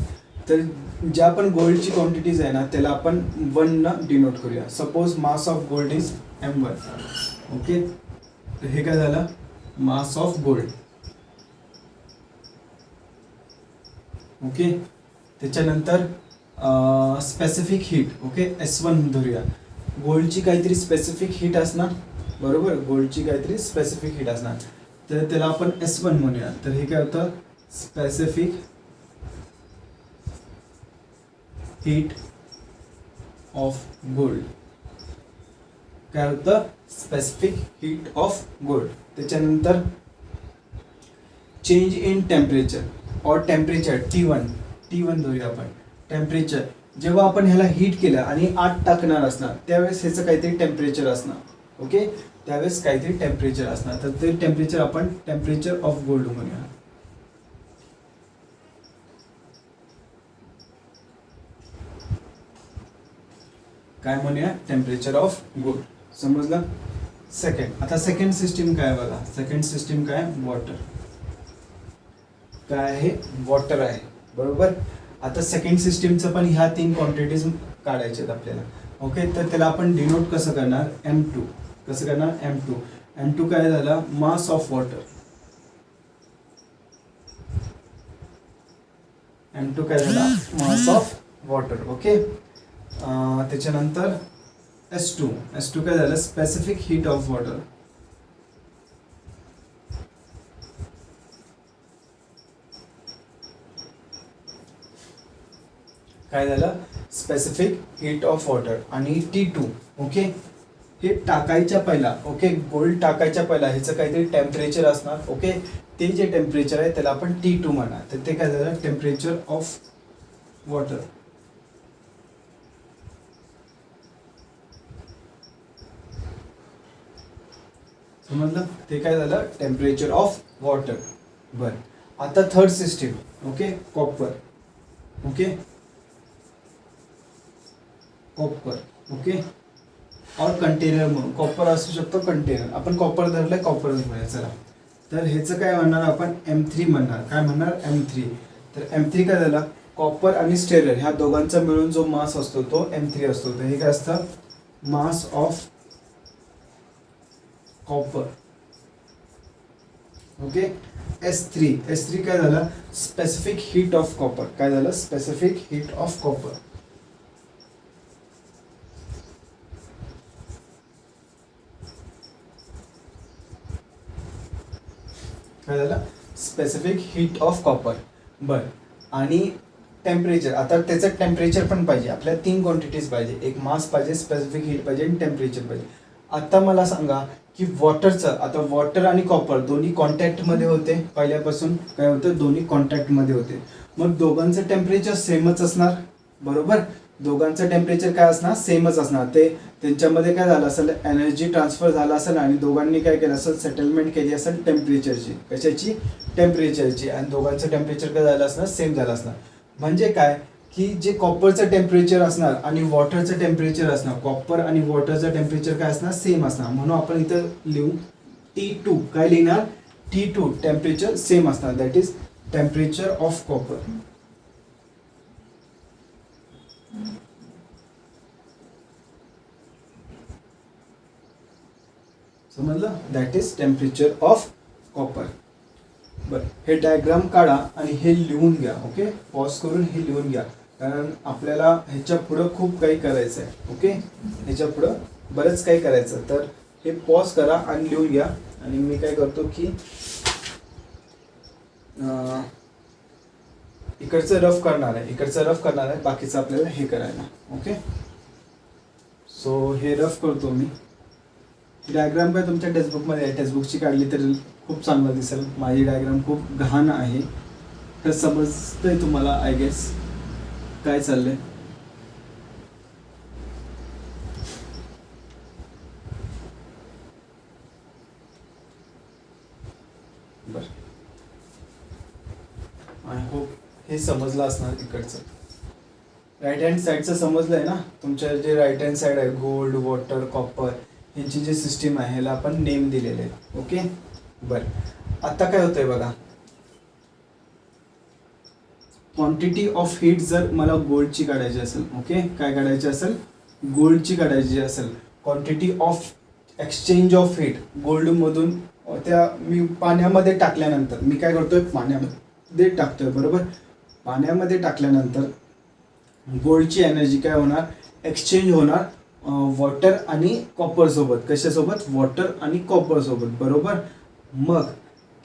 तर ज्या पण गोल्डची क्वांटिटीज आहे ना त्याला आपण 1 न डिनोट करूया. Suppose mass of gold is M1. Okay. तर हे काय झालं? Mass of gold. ओके. त्याच्यानंतर स्पेसिफिक हीट. ओके. S1 धरूया. गोल्डची काहीतरी स्पेसिफिक हीट असणार. बरोबर. गोल्डची काहीतरी स्पेसिफिक हीट असणार. तर त्याला आपण S1 म्हणूया. तर हे काय होतं? Specific heat of gold. काय होतं? Specific heat of gold. त्याच्यानंतर चेंज इन टेम्परेचर और टेम्परेचर T1 धरूया आपण. टेम्परेचर जेव्हा आपण ह्याला हीट केलं आणि आत टाकणार असणार त्यावेळेस ह्याचं काहीतरी टेम्परेचर असणार. ओके. त्यावेळेस काहीतरी टेम्परेचर असणार. तर ते टेम्परेचर आपण टेम्परेचर ऑफ गोल्ड म्हणूया. काय म्हणूया? Temperature of gold. समजलं? सेकंड. आता सेकंड सिस्टीम काय बघा. सेकंड सिस्टीम काय? वॉटर. काय आहे? वॉटर आहे. बरोबर. आता सेकंड सिस्टीमचं पण ह्या 3 क्वांटिटीज काढायचे आहेत आपल्याला. ओके. तर त्याला आपण डिनोट कसं करणार? M2. कसं करणार? M2 काय झालं? मास ऑफ वॉटर. M2 काय झाला? मास ऑफ वॉटर. ओके. त्याच्यानंतर S2 काय झालं? Specific heat of water. काय झालं? Specific heat of water. आणि T2. ओके. हे टाकायच्या पहिला. ओके. गोल्ड टाकायच्या पहिला ह्याचं काहीतरी टेम्परेचर असणार. ओके. ते जे टेम्परेचर आहे त्याला आपण T2 म्हणा. तर ते काय झालं? Temperature of water. समजलं? ते काय झालं? Temperature of water. बर. आता third system. Okay. Copper. Okay. Copper. Okay. और कंटेनर म्हणून कॉपर असू शकतो. कंटेनर आपण कॉपर धरलंय. कॉपर म्हणूया. चला. तर ह्याचं काय म्हणणार आपण? M3 म्हणणार. काय म्हणणार? M3. तर M3 काय झालं? कॉपर आणि स्टेरर ह्या दोघांचा मिळून जो मास असतो तो M3 असतो. तर हे काय असतं? Mass of copper. Okay. S3 काय झालं? Specific heat of copper. काय झालं? Specific heat of copper. काय झालं? Specific heat of copper. बर. आणि टेम्परेचर. आता त्याचं टेम्परेचर पण पाहिजे. आपल्याला 3 क्वांटिटीज पाहिजे. एक मास पाहिजे, स्पेसिफिक हीट पाहिजे आणि टेम्परेचर पाहिजे. आता मला सांगा की वॉटरचं. आता वॉटर आणि कॉपर दोन्ही कॉन्टॅक्टमध्ये होते. पहिल्यापासून काय होतं? दोन्ही कॉन्टॅक्टमध्ये होते. मग दोघांचं टेम्परेचर सेमच असणार. बरोबर. दोघांचं टेम्परेचर काय असणार? सेमच असणार. ते त्यांच्यामध्ये काय झालं असेल? एनर्जी ट्रान्सफर झाला असेल आणि दोघांनी काय केलं असेल? सेटलमेंट केली असेल टेम्परेचरची. कशाची? टेम्परेचरची. आणि दोघांचं टेम्परेचर काय झालं असणार? सेम झालं असणार. म्हणजे काय की जे कॉपरचं टेम्परेचर असणार आणि वॉटरचं टेम्परेचर असणार. कॉपर आणि वॉटरचं टेम्परेचर काय असणार? सेम असणार. म्हणून आपण इथं लिहू T2. काय लिहिणार? T2 टेम्परेचर सेम असणार. That is temperature of copper. समजलं? That is temperature of copper. बरं. हे डायग्राम काढा आणि हे लिहून घ्या. ओके. पॉज करून हे लिहून घ्या. कारण आपल्याला ह्याच्या पुढं खूप काही करायचं आहे. ओके. ह्याच्या पुढं बरंच काही करायचं. तर हे पॉज करा आणि लिहून घ्या. आणि मी काय करतो की इकडचं रफ करणार आहे. बाकीचं आपल्याला हे करायला. ओके. सो हे रफ करतो मी. डायग्राम काय तुमच्या टेक्स्टबुकमध्ये आहे. टेक्स्टबुकची काढली तर खूप चांगलं दिसेल. माझी डायग्राम खूप घाण आहे. तर समजतंय तुम्हाला आय गेस काय चाललंय. बरं. आय होप हे समजलं असणार इकडचं. राईट हँड साईडचं समजलं आहे ना. तुमच्या जे राईट हँड साईड आहे गोल्ड, वॉटर, कॉपर ह्यांची जी सिस्टीम आहे ह्याला आपण नेम दिलेले आहे. ओके बरं, आता काय होतंय बघा, क्वांटिटी ऑफ हीट जर मला गोल्डची काढायची असेल, ओके काय काढायची असेल, गोल्डची काढायची असेल, quantity of exchange of heat गोल्डमधून त्या मी पाण्यामध्ये टाकल्यानंतर मी काय करतोय, पाण्यामध्ये टाकतोय बरोबर. पाण्यामध्ये टाकल्यानंतर गोल्डची एनर्जी काय होणार, एक्सचेंज होणार वॉटर आणि कॉपर सोबत. कशासोबत, वॉटर आणि कॉपर सोबत बरोबर. मग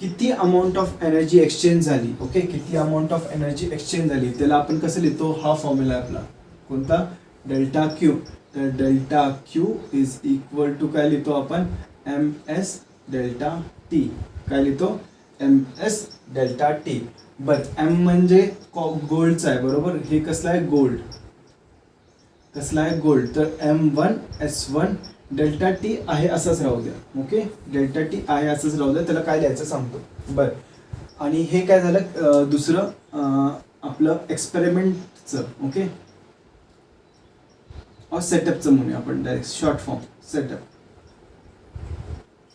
किती अमाऊंट ऑफ एनर्जी एक्सचेंज झाली, ओके किती अमाऊंट ऑफ एनर्जी एक्सचेंज झाली त्याला आपण कसं लिहितो, हा फॉर्म्युला आपला कोणता, डेल्टा क्यू. तर delta Q is equal to काय लिहितो आपण, एम एस डेल्टा टी. काय लिहितो, एम एस डेल्टा टी. बरं एम म्हणजे गोल्डचा आहे बरोबर. हे कसलं आहे, गोल्ड. कसला आहे, गोल्ड. तर M1S1 डेल्टा टी आहे असंच राहू द्या. ओके डेल्टा टी आहे असंच राहू द्या. त्याला काय लिहायचं सांगतो. बरं आणि हे काय झालं दुसरं आपलं एक्सपेरिमेंटचं. ओके सेटअपचं म्हणूया आपण डायरेक्ट शॉर्ट फॉर्म सेटअप.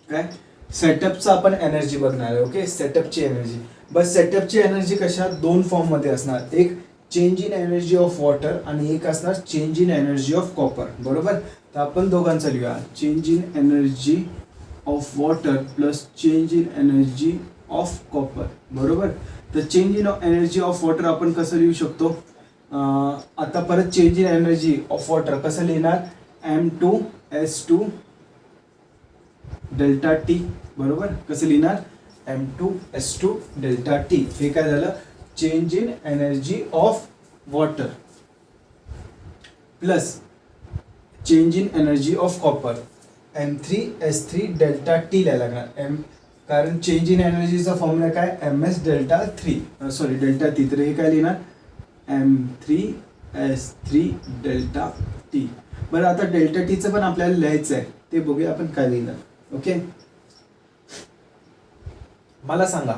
काय सेटअपचं आपण एनर्जी बघणार आहे. ओके सेटअपची एनर्जी. बस सेटअपची एनर्जी कशा, दोन फॉर्ममध्ये असणार. एक change in energy of water आणि एक असणार change in energy of copper बरोबर. तर आपण दोघांचं लिहूया, change in energy of water plus change in energy of copper बरोबर. तर change in energy of water आपण कसं लिहू शकतो, आता परत change in energy of water कसं लिहिणार, M2S2 डेल्टा टी बरोबर. कसं लिहिणार, M2S2 डेल्टा टी. हे काय झालं, change in energy of water plus change in energy of copper, M3S3 delta T लिहायला लागणार. कारण चेंज इन एनर्जीचा फॉर्म्युला काय, MS delta 3 sorry delta T. तर हे काय लिहिणार, M3S3 डेल्टा टी. बरं आता डेल्टा टीचं पण आपल्याला लिहायचं आहे, ते बघूया आपण काय लिहिणार. ओके मला सांगा,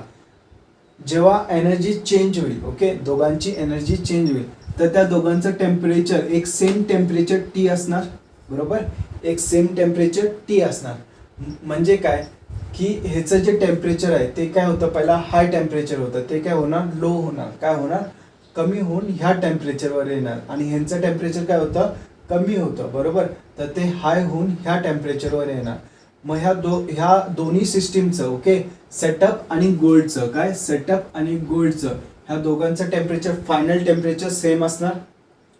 जेव्हा एनर्जी चेंज होईल, ओके दोघांची एनर्जी चेंज होईल, तर त्या दोघांचं टेम्परेचर एक सेम टेम्परेचर टी असणार बरोबर. एक सेम टेम्परेचर टी असणार. म्हणजे काय की ह्याचं जे टेम्परेचर आहे ते काय होतं, पहिला हाय टेम्परेचर होतं, ते काय होणार, लो होणार. काय होणार, कमी होऊन ह्या टेम्परेचरवर येणार. आणि ह्यांचं टेम्परेचर काय होतं, कमी होतं बरोबर. तर ते हाय होऊन ह्या टेम्परेचरवर येणार. मग ह्या दोन्ही सिस्टीमचं ओके सेटअप आणि गोल्डचं, काय सेटअप आणि गोल्डचं ह्या दोघांचं टेम्परेचर फायनल टेम्परेचर सेम असणार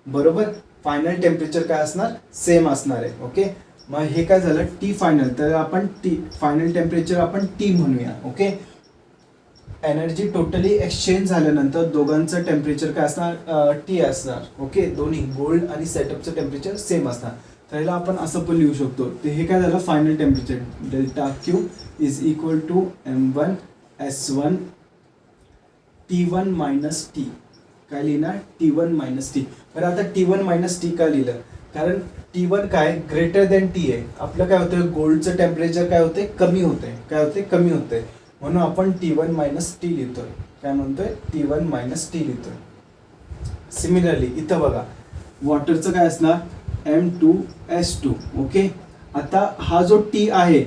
बरोबर. फायनल टेम्परेचर काय असणार, सेम असणार आहे. ओके मग हे काय झालं, टी फायनल. तर आपण टी फायनल टेम्परेचर आपण टी म्हणूया. ओके एनर्जी टोटली एक्सचेंज झाल्यानंतर दोघांचं टेम्परेचर काय असणार, टी असणार. ओके दोन्ही गोल्ड आणि सेटअपचं टेम्परेचर सेम असणार. तर ह्याला आपण असं पण लिहू शकतो. ते हे काय झालं, final temperature delta Q is equal to M1S1 T1 minus T. काय लिहिणार, T1 मायनस टी. बरं आता T1 मायनस टी का लिहिलं, कारण T1 काय ग्रेटर दॅन टी आहे. आपलं काय होतं, गोल्डचं टेम्परेचर काय होते, कमी होते. काय होते, कमी होते. म्हणून आपण T1 मायनस टी लिहितोय. काय म्हणतोय, T1 मायनस टी लिहितोय. सिमिलरली इथं बघा, वॉटरचं काय असणार, M2S2. ओके आता हा जो टी आहे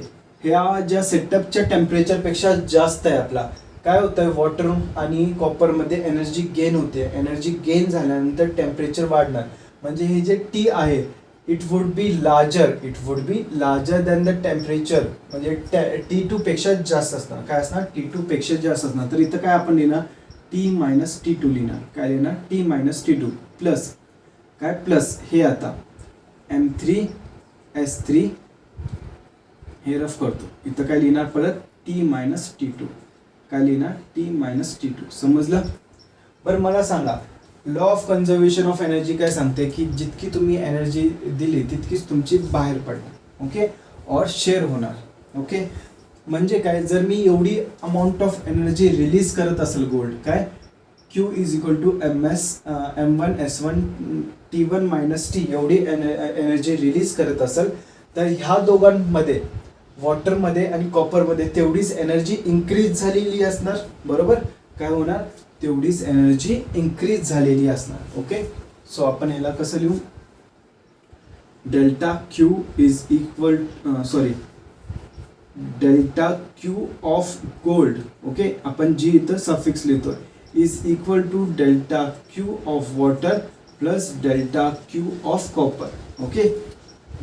ह्या ज्या सेटअपच्या टेम्परेचरपेक्षा जास्त आहे आपला. काय होतं, वॉटर आणि कॉपरमध्ये एनर्जी गेन होते. एनर्जी गेन झाल्यानंतर टेम्परेचर वाढणार. म्हणजे हे जे टी आहे it would be larger than the temperature. म्हणजे T2 पेक्षा जास्त असणार. काय असणार, T2 पेक्षा जास्त असणार. तर इथं काय आपण लिहिणार, T मायनस T2 लिहिणार. काय लिहिणार, T मायनस T2 प्लस काय, प्लस हे आता M3S3 हे रफ करतो. इथं काय लिहिणार परत, T मायनस T2. काय लिहिणार, T मायनस T2. समजलं. बरं मला सांगा, law of conservation of energy काय सांगते की जितकी तुम्ही एनर्जी दिली तितकीच तुमची बाहेर पडणार. ओके और शेअर होणार. ओके म्हणजे काय, जर मी एवढी अमाऊंट ऑफ एनर्जी रिलीज करत असेल गोल्ड, काय Q is equal to M1S1 T1 minus T एवढी एनर्जी रिलीज करत असेल, तर ह्या दोघांमध्ये वॉटरमध्ये आणि कॉपरमध्ये तेवढीच एनर्जी इन्क्रीज झालेली असणार बरोबर. काय होणार, तेवढीच एनर्जी इन्क्रीज झालेली असणार. ओके, सो आपण ह्याला कसं लिहू, delta Q is equal delta Q of gold. Okay, आपण जी इथं सफिक्स लिहितोय is equal to delta Q of water plus delta Q of copper. Okay,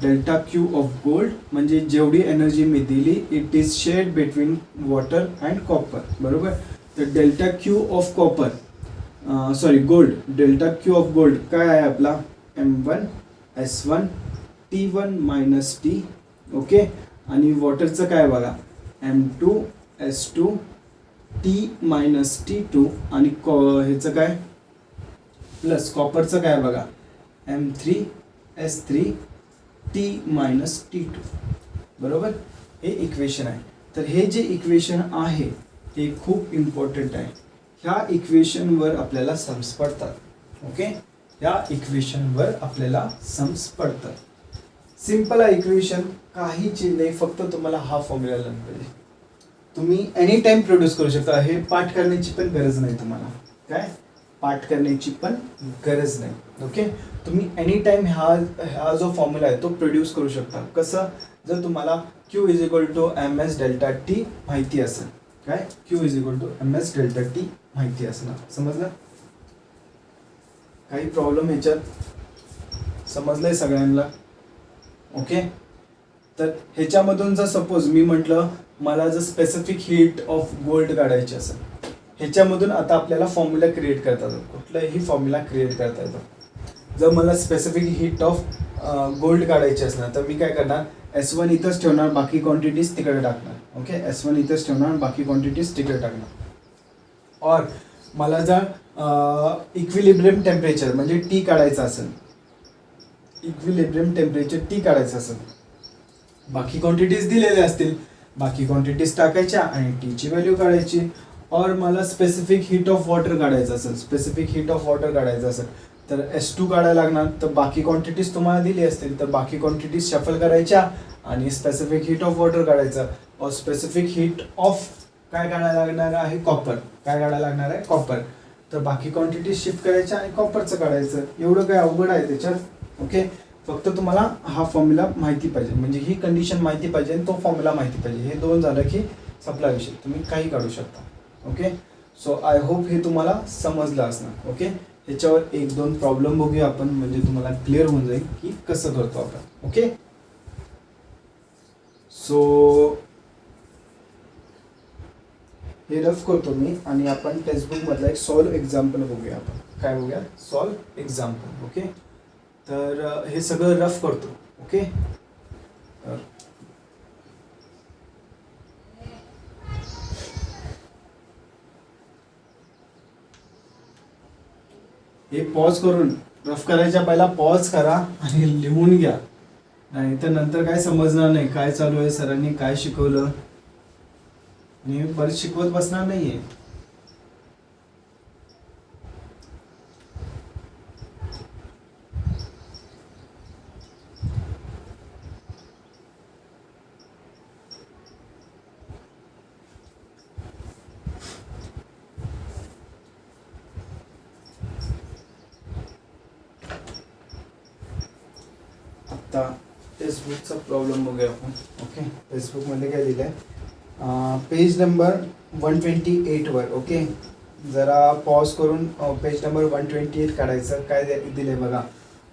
delta Q of gold म्हणजे जेवढी एनर्जी मी दिली it is shared between water and copper. बरोबर, तर delta Q of copper gold, delta Q of gold काय आहे आपला M1 S1 T1 minus T. Okay, आणि वॉटरचं काय बघा M2 S2 T minus T2 आणि ह्याचं काय प्लस कॉपरचं काय बघा M3 S3 T minus T2. बरोबर, हे इक्वेशन आहे. तर हे जे इक्वेशन आहे हे खूप इम्पॉर्टंट आहे. ह्या इक्वेशनवर आपल्याला सम्स पडतात. ओके, ह्या इक्वेशनवर आपल्याला सम्स पडतात. सिम्पल आहे इक्वेशन, काहीच नाही, फक्त तुम्हाला हा फॉर्म्युला लर्न पाहिजे. तुम्ही एनी टाइम प्रोड्यूस करू शकता. हे पाठ करण्याची पण गरज नाही तुम्हाला. काय पाठ करण्याची पण गरज नाही. ओके, तुम्ही एनी टाइम हा जो फॉर्म्युला आहे तो प्रोड्यूस करू शकता. कसं, जर तुम्हाला Q is equal to MS delta T माहिती असेल. काय Q is equal to MS delta T माहिती असणार. समजलं, काही प्रॉब्लेम ह्याच्यात समजलंय सगळ्यांना. ओके, तर ह्याच्यामधून जर सपोज मी म्हटलं मला जर स्पेसिफिक हीट ऑफ गोल्ड काढायची असेल, ह्याच्यामधून आता आपल्याला फॉर्म्युला क्रिएट करता येतो. कुठलाही फॉर्म्युला क्रिएट करता येतो. जर मला स्पेसिफिक हीट ऑफ गोल्ड काढायची असणार तर मी काय करणार, S1 इथंच ठेवणार, बाकी क्वांटिटीज तिकडे टाकणार. ओके, S1 इथंच ठेवणार, बाकी क्वांटिटीज तिकडे टाकणार. और मला जर इक्विलिब्रियम टेम्परेचर म्हणजे T काढायचं असेल, इक्विलिब्रियम टेम्परेचर T काढायचं असेल, बाकी क्वांटिटीज दिलेले असतील, बाकी क्वांटिटीज टाकायच्या आणि टीची व्हॅल्यू काढायची. और मला स्पेसिफिक हीट ऑफ वॉटर काढायचं असेल, स्पेसिफिक हीट ऑफ वॉटर काढायचं असेल तर S2 काढायला लागणार. तर बाकी क्वांटिटीज तुम्हाला दिली असतील तर बाकी क्वांटिटीज शफल करायच्या आणि स्पेसिफिक हीट ऑफ वॉटर काढायचं. और स्पेसिफिक हीट ऑफ काय काढायला लागणार आहे, कॉपर. काय काढायला लागणार आहे, कॉपर. तर बाकी क्वांटिटीज शिफ्ट करायच्या आणि कॉपरचं काढायचं. एवढं काय अवघड आहे त्याच्यात. ओके, फक्त तुम्हाला हा फॉर्म्युला माहिती पाहिजे, म्हणजे ही कंडिशन माहिती पाहिजे आणि तो फॉर्म्युला माहिती पाहिजे. हे दोन झालं की संपला विषय, तुम्ही काही काढू शकता. ओके, सो आय होप हे तुम्हाला समजलं असणार. ओके, ह्याच्यावर एक दोन प्रॉब्लेम बघूया आपण, म्हणजे तुम्हाला क्लिअर होऊन जाईल की कसं करतो आपण. ओके, सो हे रफ करतो मी आणि आपण टेक्स्टबुक मधला एक सॉल्व एक्झाम्पल बघूया. आपण काय बघूया, सॉल्व एक्झाम्पल. ओके, तर हे सगळं रफ करतो. ओके, हे पॉज करून रफ करायच्या पहिला पॉज करा आणि लिहून घ्या, नाही तर नंतर काय समजणार नाही काय चालू आहे, सरांनी काय शिकवलं, मी परत शिकवत बसणार नाहीये. आता टेक्स्टबुकचा प्रॉब्लेम बघूया आपण. ओके, टेक्स्टबुकमध्ये काय लिहिलं आहे, पेज नंबर 128 वर. ओके, जरा पॉज करून पेज नंबर 128 काढायचं. काय दिले बघा,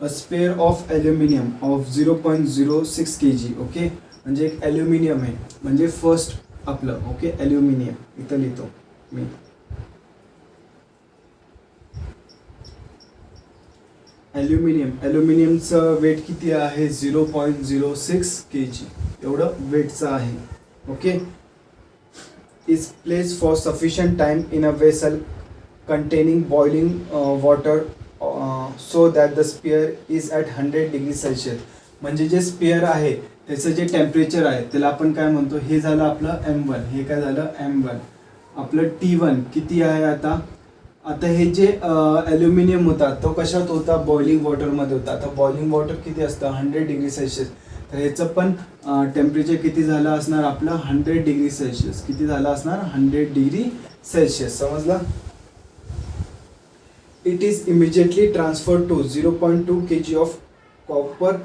a sphere of aluminium of 0.06 kg. Okay, म्हणजे एक ॲल्युमिनियम आहे, म्हणजे फर्स्ट आपलं. ओके, ॲल्युमिनियम इथं लिहितो मी. ॲल्युमिनियमचं वेट किती आहे, 0.06 kg एवढं वेटचं आहे. Okay, is place for sufficient time in a vessel containing boiling water so that the sphere is at 100 degree Celsius. म्हणजे जे स्पिअर आहे त्याचं जे टेम्परेचर आहे त्याला आपण काय म्हणतो, हे झालं आपलं M1, हे काय झालं M1. आपलं T1 किती आहे आता, आता हे जे ॲल्युमिनियम होता तो कशात होता, बॉइलिंग वॉटरमध्ये होता. आता बॉइलिंग वॉटर किती असतं, 100 डिग्री सेल्सिअस. तर ह्याचं पण टेम्परेचर किती झालं असणार आपलं, 100 डिग्री सेल्सिअस. किती झालं असणार, 100 डिग्री सेल्सिअस. समजलं. it is immediately transferred to 0.2 kg of copper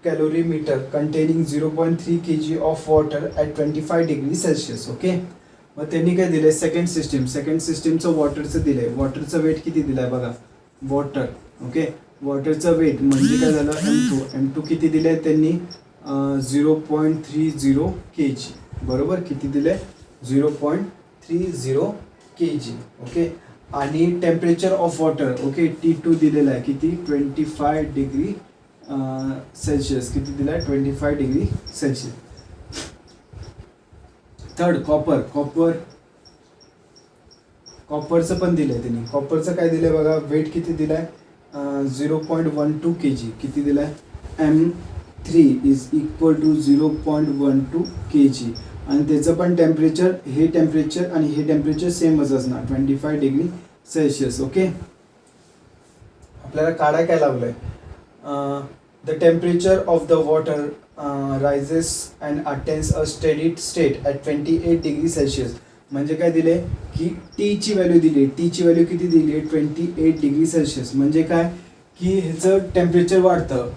calorimeter containing 0.3 kg of water at 25 degree Celsius. Okay, मग त्यांनी काय दिलंय, सेकंड सिस्टीमचं वॉटरचं दिलंय. वॉटरचं वेट किती दिलाय बघा, वॉटर. ओके, वॉटरचं वेट म्हणजे काय झालं, M2 किती दिलंय त्यांनी, 0.30 kg. बरोबर, किती दिलंय, 0.30 kg. ओके, आणि temperature of water, okay, T2 दिलेला आहे किती, 25 डिग्री सेल्सिअस. किती दिला आहे, 25 डिग्री सेल्सिअस. थर्ड, कॉपरचं पण दिलंय त्यांनी. कॉपरचं काय दिलंय बघा, वेट किती दिलाय, 0.12 kg. किती दिलाय, M3 is equal to 0.12 kg. आणि त्याचं पण टेम्परेचर, हे टेम्परेचर आणि हे टेम्परेचर सेमच असणार, 25 डिग्री सेल्सिअस. ओके, आपल्याला काढाय काय लावलंय, the temperature of the water rises and attains a steady state at 28 degree Celsius. म्हणजे काय दिले की टीची व्हॅल्यू दिली, टीची व्हॅल्यू किती दिली आहे, 28 डिग्री सेल्सिअस. म्हणजे काय की ह्याचं टेम्परेचर वाढतं,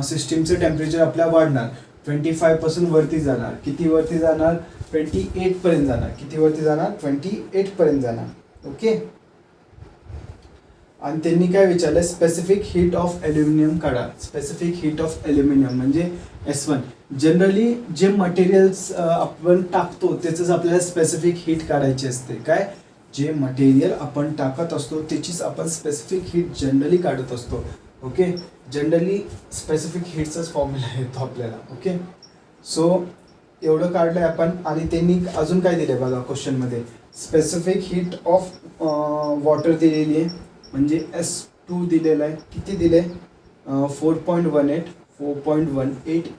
सिस्टीमचं टेम्परेचर आपल्या वाढणार, 25 पासून वरती जाणार. किती वरती जाणार, 28 पर्यंत जाणार. किती वरती जाणार, 28 पर्यंत जाणार. ओके, आणि त्यांनी काय विचारलं, स्पेसिफिक हीट ऑफ ॲल्युमिनियम काढा. स्पेसिफिक हीट ऑफ ॲल्युमिनियम म्हणजे S1. जनरली जे मटेरियल्स आपण टाकतो त्याचंच आपल्याला स्पेसिफिक हीट काढायची असते. काय, जे मटेरियल आपण टाकत असतो त्याचीच आपण स्पेसिफिक हीट जनरली काढत असतो. ओके, जनरली स्पेसिफिक हीटचाच फॉर्म्युला येतो आपल्याला. ओके, सो एवढं काढलं आहे आपण. आणि त्यांनी अजून काय दिलं बघा क्वेश्चनमध्ये, स्पेसिफिक हीट ऑफ वॉटर दिलेली आहे, म्हणजे S2 दिलेलं आहे. किती दिले, 4.18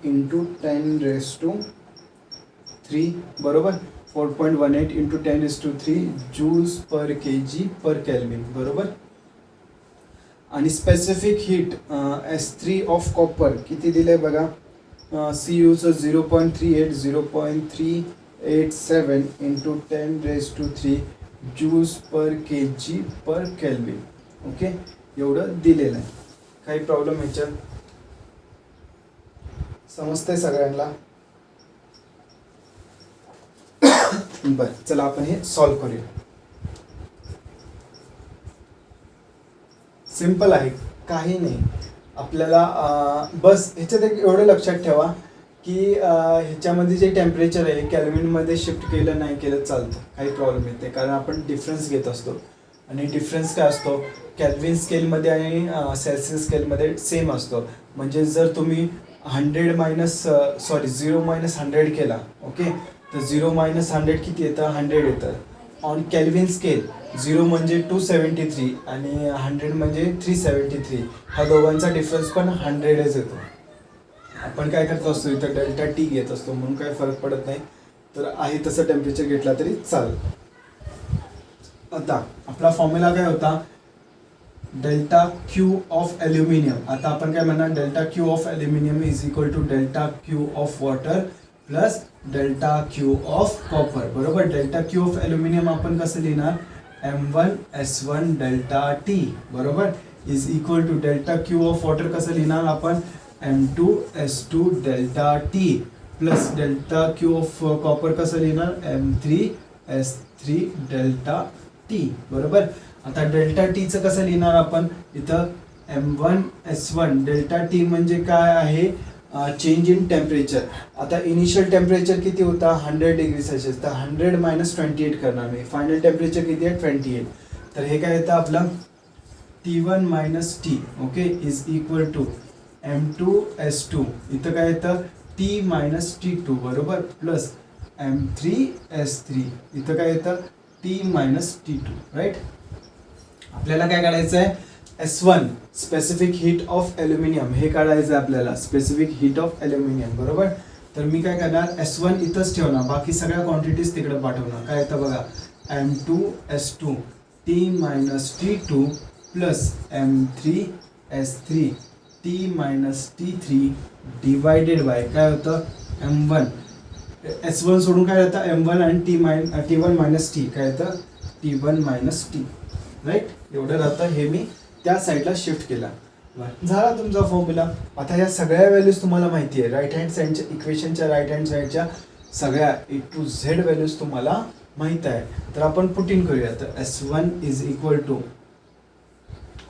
इंटू 10⁻³ बरोबर, 4.18 into 10⁻³ joules per kg per kelvin. बरोबर, आणि specific heat S3 of copper किती दिले बघा, Cuचं 0.37 into 10⁻³ joules per kg per kelvin. Okay, एवढं दिलेलं आहे. काही प्रॉब्लेम ह्याच्यात, समजतंय सगळ्यांना. बरं, चला आपण हे सॉल्व करूया. सिंपल आहे, काही नाही. आपल्याला बस ह्याच्यात एक एवढं लक्षात ठेवा की ह्याच्यामध्ये जे टेम्परेचर आहे केल्विनमध्ये शिफ्ट केलं नाही केलं चालतं, काही प्रॉब्लेम येते. कारण आपण डिफरन्स घेत असतो आणि डिफरन्स काय असतो, केल्विन स्केलमध्ये आणि सेल्सियस स्केलमध्ये सेम असतो. म्हणजे जर तुम्ही 0 - 100 केला, ओके, तर 0 - 100 किती येतं, 100 येतं. ऑन केल्विन स्केल 0 म्हणजे 273 आणि 100 म्हणजे 373. हा दोघांचा डिफरन्स पण 100च येतो. आपण काय करत असतो, इथं डेल्टा टी घेत असतो म्हणून काय फरक पडत नाही. तर आहे तसं टेम्परेचर घेतला तरी चालेल. आता आपला फॉर्म्युला काय होता, डेल्टा क्यू ऑफ ॲल्युमिनियम. आता आपण काय म्हणणार, delta Q of aluminium is equal to delta Q of water plus delta Q of copper. बरोबर, डेल्टा क्यू ऑफ ॲल्युमिनियम आपण कसं लिहिणार, M1S1 डेल्टा टी. बरोबर, is equal to delta Q of water कसं लिहिणार आपण, M2S2 delta T plus delta Q of copper कसं लिहिणार, M3S3 डेल्टा टी. बरोबर, आता डेल्टा टीचं कसं लिहिणार आपण, इथं M1S1 डेल्टा टी म्हणजे काय आहे, चेंज इन टेम्परेचर. आता इनिशियल टेम्परेचर किती होता, 100 डिग्री सेल्सिअस. तर 100 - 28 करणार मी, फायनल टेम्परेचर किती आहे, 28. तर हे काय येतं आपलं, T1 - T. Okay, is equal to M2S2. इथं काय येतं, T - T2. बरोबर, प्लस M3S3. इथं काय येतं, T - T2. राईट. आपल्याला काय काढायचं आहे, S1 specific heat of aluminium हे काढायचं आहे आपल्याला, स्पेसिफिक हीट ऑफ ॲल्युमिनियम. बरोबर, तर मी काय करणार, S1 इथंच ठेवणार, बाकी सगळ्या क्वांटिटीज तिकडे पाठवणार. काय येतं बघा, M2S2 T - T2 plus M3S3 T - T3 divided by काय होतं, M1 S1 सोडून काय होतं, M1 आणि T1 - T काय येतं, T1 - T. राईट, एवढं राहतं. हे मी त्या साईडला शिफ्ट केला. झाला तुमचा फॉर्म्युला. आता या सगळ्या व्हॅल्यूज तुम्हाला माहिती आहे, राईट हँड साईडच्या इक्वेशनच्या राईट हँड साईडच्या सगळ्या A to Z व्हॅल्यूज तुम्हाला माहीत आहे. तर आपण पुट इन करूया. तर S1 is equal to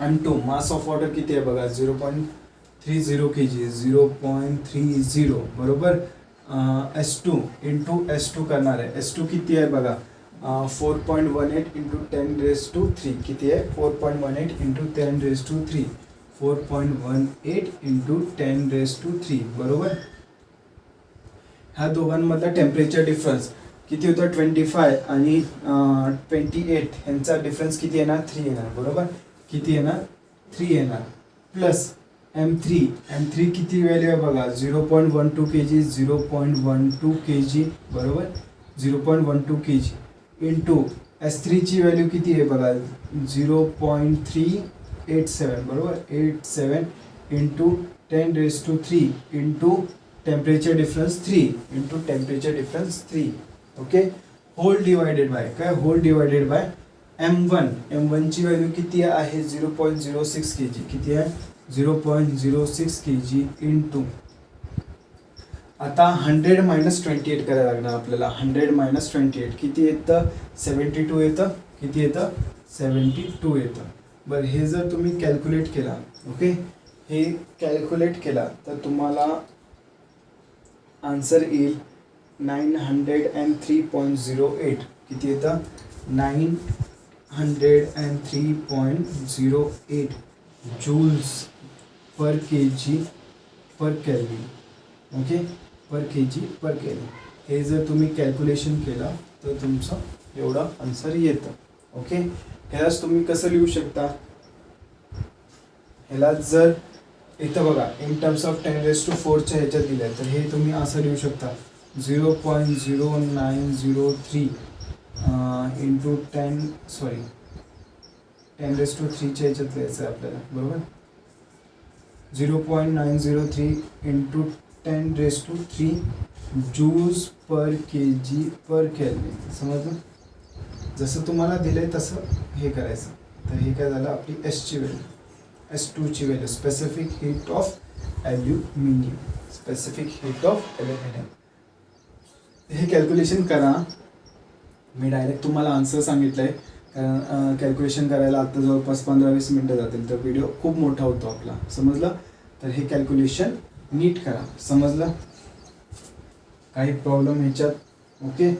M2, mass of water किती आहे बघा, 0.30 kg, 0.30 बरोबर. S2 इंटू S2 करणार आहे. S2 किती आहे बघा, 4.18 इंटू 10⁻³ किती आहे, 4.18 इंटू 10⁻³ 4.18 इंटू 10⁻³ बरोबर. ह्या दोघांमधला टेम्परेचर डिफरन्स किती होतं, 25 आणि 28, ह्यांचा डिफरन्स किती येणार, 3 येणार बरोबर. किती येणार, 3 येणार. प्लस M3 किती व्हॅल्यू आहे बघा, 0.12 kg, 0.12 kg बरोबर, 0.12 kg इंटू S3 ची व्हॅल्यू किती आहे बघा, 0.387 बरोबर, 87 into 10⁻³ into temperature difference 3 into temperature difference 3. Okay, whole divided by काय, होल डिवायडेड बाय M1 ची व्हॅल्यू किती आहे, 0.06 kg किती आहे, 0.06 kg इंटू, आता 100 - 28 करायला लागणार आपल्याला. 100 - 28 किती येतं, 72 येतं. किती येतं, 72 येतं. बरं, हे जर तुम्ही कॅल्क्युलेट केला, ओके, हे कॅल्क्युलेट केला तर तुम्हाला आन्सर येईल 903.08. किती येतं, 903.08 joules per kg per kelvin. Okay, per kg per kelvin. हे जर तुम्ही कॅल्क्युलेशन केला तर तुमचं एवढं आन्सर येतं. ओके, ह्यालाच तुम्ही कसं लिहू शकता, ह्याला जर इथं बघा इन टर्म्स ऑफ 10⁻⁴ च्या ह्याच्यात दिलं तर हे तुम्ही असं लिहू शकता, 0.0903 इंटू 10⁻³ च्या ह्याच्यात लिहायचं आहे आपल्याला बरोबर. 0.903 into 10⁻³ joules per kg per kelvin. समजलं, जसं तुम्हाला दिलंय तसं हे करायचं. तर हे काय झालं, आपली S ची व्हॅल्यू, S2 ची value, specific heat of aluminium, specific heat of aluminium. हे कॅल्क्युलेशन करा. मी डायरेक्ट तुम्हाला आन्सर सांगितलं आहे, कारण कॅल्क्युलेशन करायला आता जवळपास 15-20 मिनटं जातील, तर व्हिडिओ खूप मोठा होतो आपला. समजलं, तर हे कॅल्क्युलेशन नीट करा. समजलं, काही प्रॉब्लेम ह्याच्यात. ओके,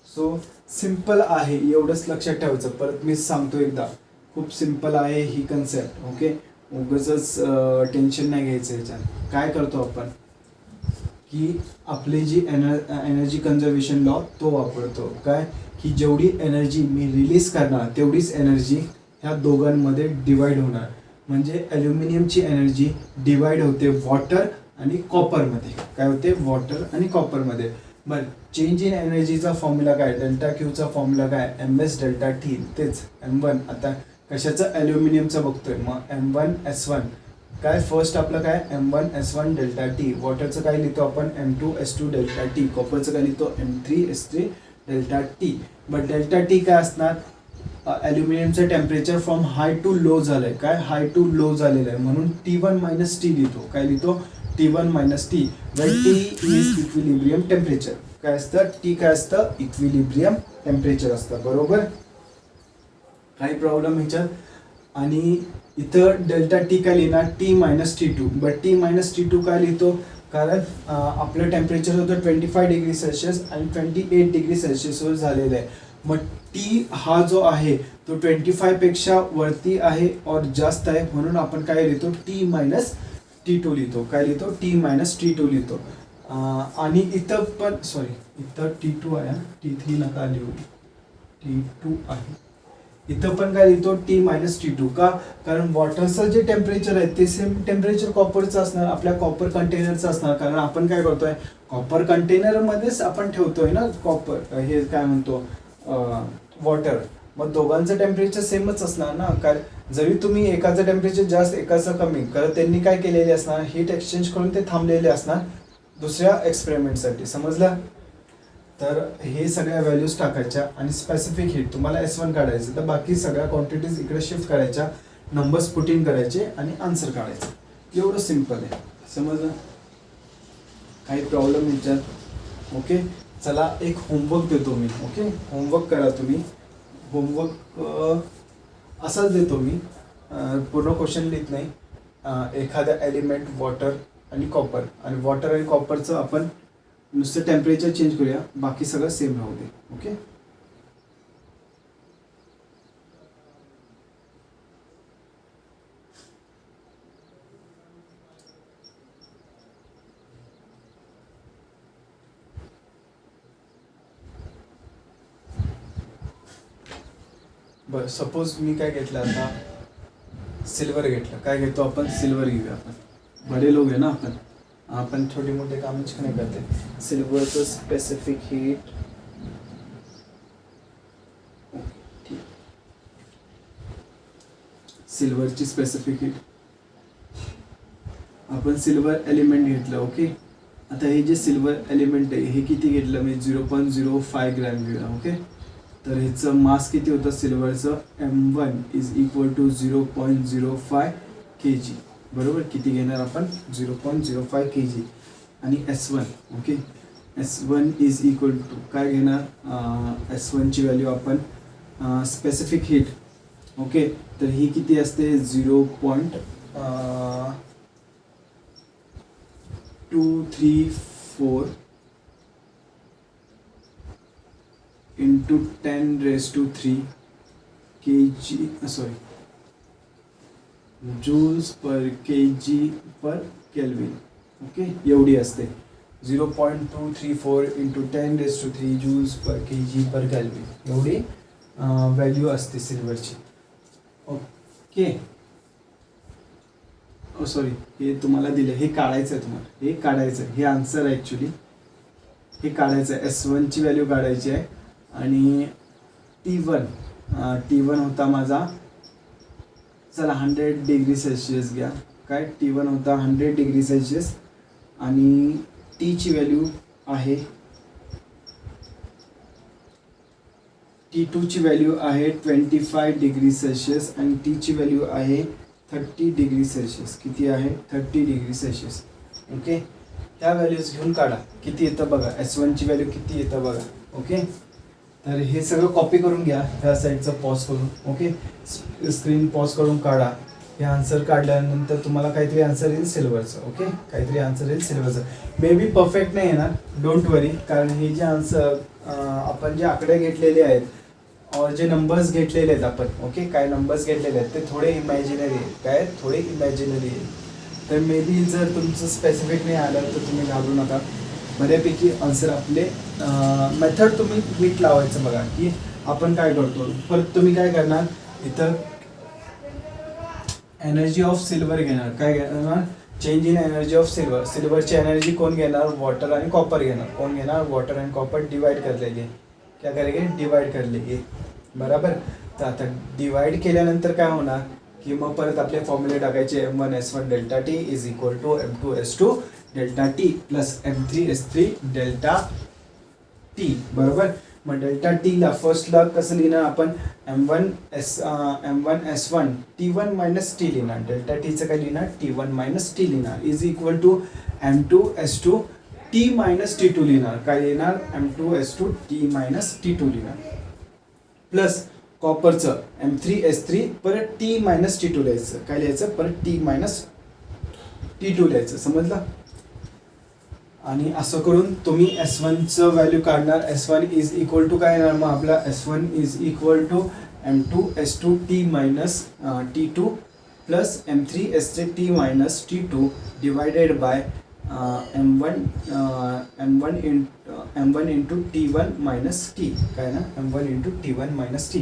सो सिम्पल आहे, एवढंच लक्षात ठेवायचं. परत मी सांगतो एकदा, खूप सिम्पल आहे ही कन्सेप्ट. ओके, उगाचच टेन्शन नाही घ्यायचं ह्याच्यात. काय करतो आपण की आपली जी एनर्जी कन्झर्वेशन लॉ तो वापरतो. काय की जेवढी एनर्जी मी रिलीज करणार तेवढीच एनर्जी ह्या दोघांमध्ये डिवाइड होणार. म्हणजे ॲल्युमिनियमची एनर्जी डिवाइड होते वॉटर आणि कॉपरमध्ये. काय होते, वॉटर आणि कॉपरमध्ये. बरं, चेंज इन एनर्जीचा फॉर्म्युला काय, ΔQ चा फॉर्म्युला काय, MS ΔT. तेच M1. आता कशाचं, ॲल्युमिनियमचं बघतोय, मग M1S1 काय, फर्स्ट आपलं काय, M1S1 ΔT. वॉटरचं काय लिहितो आपण, M2S2 ΔT. कॉपरचं काय लिहितो, M3S3 ΔT. बट ΔT काय असणार, ॲल्युमिनियमचं temperature from high to low झालं आहे. काय, हाय टू लो झालेलं आहे, म्हणून T1 - T लिहितो. काय लिहितो, T1 - T. Well T is equilibrium temperature. काय असतं, T काय असतं, इक्विलिब्रियम टेम्परेचर असतं बरोबर. काही प्रॉब्लेम ह्याच्यात. आणि इथं ΔT काय लिहिणार, T - T2. But T - T2 काय लिहितो, कारण आपलं टेम्परेचर होतं 25°C आणि 28°C वर झालेलं आहे. मग T हा जो आहे तो 25 पेक्षा वरती आहे और जास्त आहे, म्हणून आपण काय लिहितो, T - T2 लिहितो. काय लिहितो, T - T2 लिहितो. आणि इथं पण सॉरी, इथं T2 आहे, T3 नका लिहू, T2 आहे. इथं पण काय लिहितो, T - T2. का, कारण वॉटरचं जे टेम्परेचर आहे ते सेम टेम्परेचर कॉपरचं असणार, आपल्या कॉपर कंटेनरचं असणार. कारण आपण काय करतोय, कॉपर कंटेनरमध्येच आपण ठेवतोय ना कॉपर, हे काय म्हणतो वॉटर. मग दोघांचं टेम्परेचर सेमच असणार ना. कारण जरी तुम्ही एकाचं टेम्परेचर जास्त एकाचं कमी, कारण त्यांनी काय केलेले असणार, हीट एक्सचेंज करून ते थांबलेले असणार दुसऱ्या एक्सपेरिमेंटसाठी. समजलं. तर हे सगळ्या व्हॅल्यूज टाकायच्या आणि स्पेसिफिक हीट तुम्हाला S1 काढायचं, तर बाकी सगळ्या क्वांटिटीज इकडे शिफ्ट करायच्या, नंबर्स पुट इन करायचे आणि आन्सर काढायचं. एवढं सिम्पल आहे. समजलं? काही प्रॉब्लेम विचार? ओके. चला एक होमवर्क देतो मी. ओके, होमवर्क करा तुम्ही. होमवर्क असाच देतो मी, पूर्ण क्वेश्चन लिहित नाही. एखादा एलिमेंट वॉटर आणि कॉपर, आणि वॉटर आणि कॉपरचं आपण नुसतं टेम्परेचर चेंज करूया, बाकी सगळं सेम राहू दे. ओके. बरं, सपोज मी काय घेतलं आता, सिल्वर घेतलं. काय घेतो आपण? सिल्वर घेऊया. आपण बडे लोक आहे ना, आपण छोटे मोठे कामच नाही करते. सिल्वरचं स्पेसिफिक हीट, ठीक, सिल्वरची स्पेसिफिक हीट, आपण सिल्वर एलिमेंट घेतलं. ओके. आता हे जे सिल्वर एलिमेंट आहे हे किती घेतलं मी? 0.05 ग्रॅम घेऊया. ओके. तर ह्याचं मास किती होतं सिल्वरचं? M1 is equal to 0.05 kg. बरोबर. किती घेणार आपण? 0.05 kg. आणि S1, okay, S1 is equal to काय घेणार? S1 ची व्हॅल्यू आपण स्पेसिफिक हीट. ओके. तर ही किती असते? 0.234 into 10⁻³ kg, sorry, joules per kg per Kelvin. Okay. एवढी असते. 0.234 into 10⁻³ joules per kg per Kelvin. एवढी व्हॅल्यू असते सिल्वरची. ओके. सॉरी, हे तुम्हाला दिलं, हे काढायचं आहे तुम्हाला, हे काढायचं आहे, हे आन्सर आहे ॲक्च्युली. हे काढायचं आहे. S1 ची व्हॅल्यू काढायची आहे. आणि T1 होता माझा, चला 100 डिग्री सेल्सिअस घ्या. काय? T1 होता 100 डिग्री सेल्सिअस. आणि T ची व्हॅल्यू आहे, T2 ची व्हॅल्यू आहे 25 डिग्री सेल्सिअस. आणि T ची व्हॅल्यू आहे 30 डिग्री सेल्सिअस. किती आहे? 30 डिग्री सेल्सिअस. ओके. ह्या व्हॅल्यूज घेऊन काढा. किती येतं बघा. S1 ची व्हॅल्यू किती येतं बघा. ओके. तर हे सगळं कॉपी करून घ्या, ह्या साईडचं पॉज करून. ओके. स्क्रीन पॉज करून काढा. हे आन्सर काढल्यानंतर तुम्हाला काहीतरी आन्सर येईल सिल्वरचं. ओके. काहीतरी आन्सर येईल सिल्वरचं. मे बी परफेक्ट नाही येणार, डोंट वरी, कारण हे जे आन्सर आपण जे आकडे घेतलेले आहेत, और जे नंबर्स घेतलेले आहेत आपण, ओके, काय नंबर्स घेतलेले आहेत ते थोडे इमॅजिनरी आहेत. काय? थोडे इमॅजिनरी आहेत. तर मे बी जर तुमचं स्पेसिफिक नाही आलं तर तुम्ही घाबरू नका. बऱ्यापैकी आन्सर आपले मेथड तुम्ही नीट लावायचं बघा, की आपण काय करतो. परत तुम्ही काय करणार, इथं एनर्जी ऑफ सिल्वर घेणार. काय घेणार? Change in energy of silver. सिल्वरची एनर्जी कोण घेणार? वॉटर आणि कॉपर घेणार. कोण घेणार? वॉटर आणि कॉपर डिवाइड कर लेंगे. क्या करेंगे? डिवाइड कर लेंगे. बराबर. तर आता डिवाइड केल्यानंतर काय होणार, की मग परत आपले फॉर्म्युले टाकायचे. M1S1 delta T is equal to M2S2 delta T plus M3S3 delta T. बरोबर. मग डेल्टा टीला फर्स्टला कसं लिहिणार आपण? M1S1 T1 मायनस टी लिहिणार. डेल्टा टीचं काय लिहिणार? T1 मायनस टी लिहिणार. Is equal to M2S2 T minus T2 लिहिणार. काय लिहिणार? M2S2 T मायनस T2 लिहिणार. प्लस कॉपरचं M3S3 परत T मायनस T2 लिहायचं. काय लिहायचं? परत T मायनस T2 लिहायचं. समजलं? आणि असं करून तुम्ही S1चं व्हॅल्यू काढणार. S1 इज इक्वल टू काय येणार मग आपला? S1 is equal to M2S2 T minus T2 plus M3S3 T minus T2 divided by M1 into T1 minus T. काय ना? M1 into T1 minus T.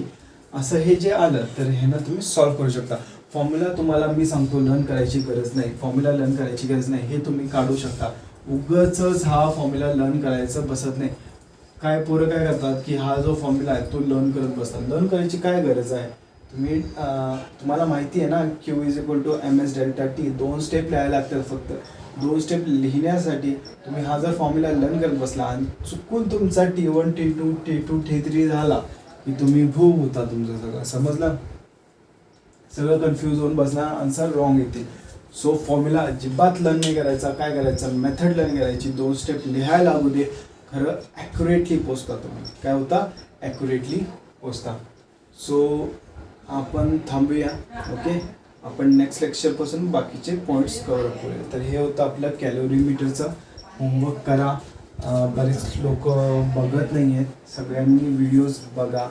असं हे जे आलं तर हे ना तुम्ही सॉल्व करू शकता. फॉर्म्युला तुम्हाला मी सांगतो लर्न करायची गरज नाही. फॉर्म्युला लर्न करायची गरज नाही, हे तुम्ही काढू शकता. उगाचच हा फॉर्म्युला लर्न करायचं बसत नाही. काय पोरं काय करतात, की हा जो फॉर्म्युला आहे तो लर्न करत बसतात. लर्न करायची काय गरज आहे? तुम्हाला माहिती आहे ना, Q is equal to MS delta T. 2 step लिहायला लागतात फक्त. 2 स्टेप लिहिण्यासाठी तुम्ही हा जर फॉर्म्युला लर्न करत बसला आणि चुकून तुमचा T1 T2 T2 T3 झाला की तुम्ही भू होता, तुमचं सगळं समजलं, सगळं कन्फ्यूज होऊन बसला, आन्सर रॉंग येते. सो फॉर्म्युला अजिबात लर्न नाही करायचा. काय करायचं, मेथड लर्न करायची, 2 स्टेप लिहायला लागू दे, खरं ॲक्युरेटली पोचता तुम्ही. काय होता, ॲक्युरेटली पोचता. सो आपण थांबूया. ओके, आपण नेक्स्ट लेक्चरपासून बाकीचे पॉईंट्स कवर करूया. तर हे होतं आपलं कॅलोरीमीटरचं. होमवर्क करा. बरेच लोक बघत नाही आहेत, सगळ्यांनी व्हिडिओज बघा.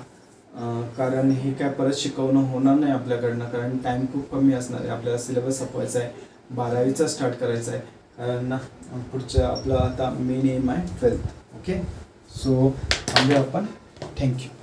कारण हे काय परत शिकवणं होणार नाही आपल्याकडनं, कारण टाईम खूप कमी असणार आहे. आपल्याला सिलेबस संपवायचा आहे, 12वीचा स्टार्ट करायचा आहे, कारण पुढचं आपलं आता मेन एम आहे 12th. ओके, सो थांबूया आपण. थँक्यू.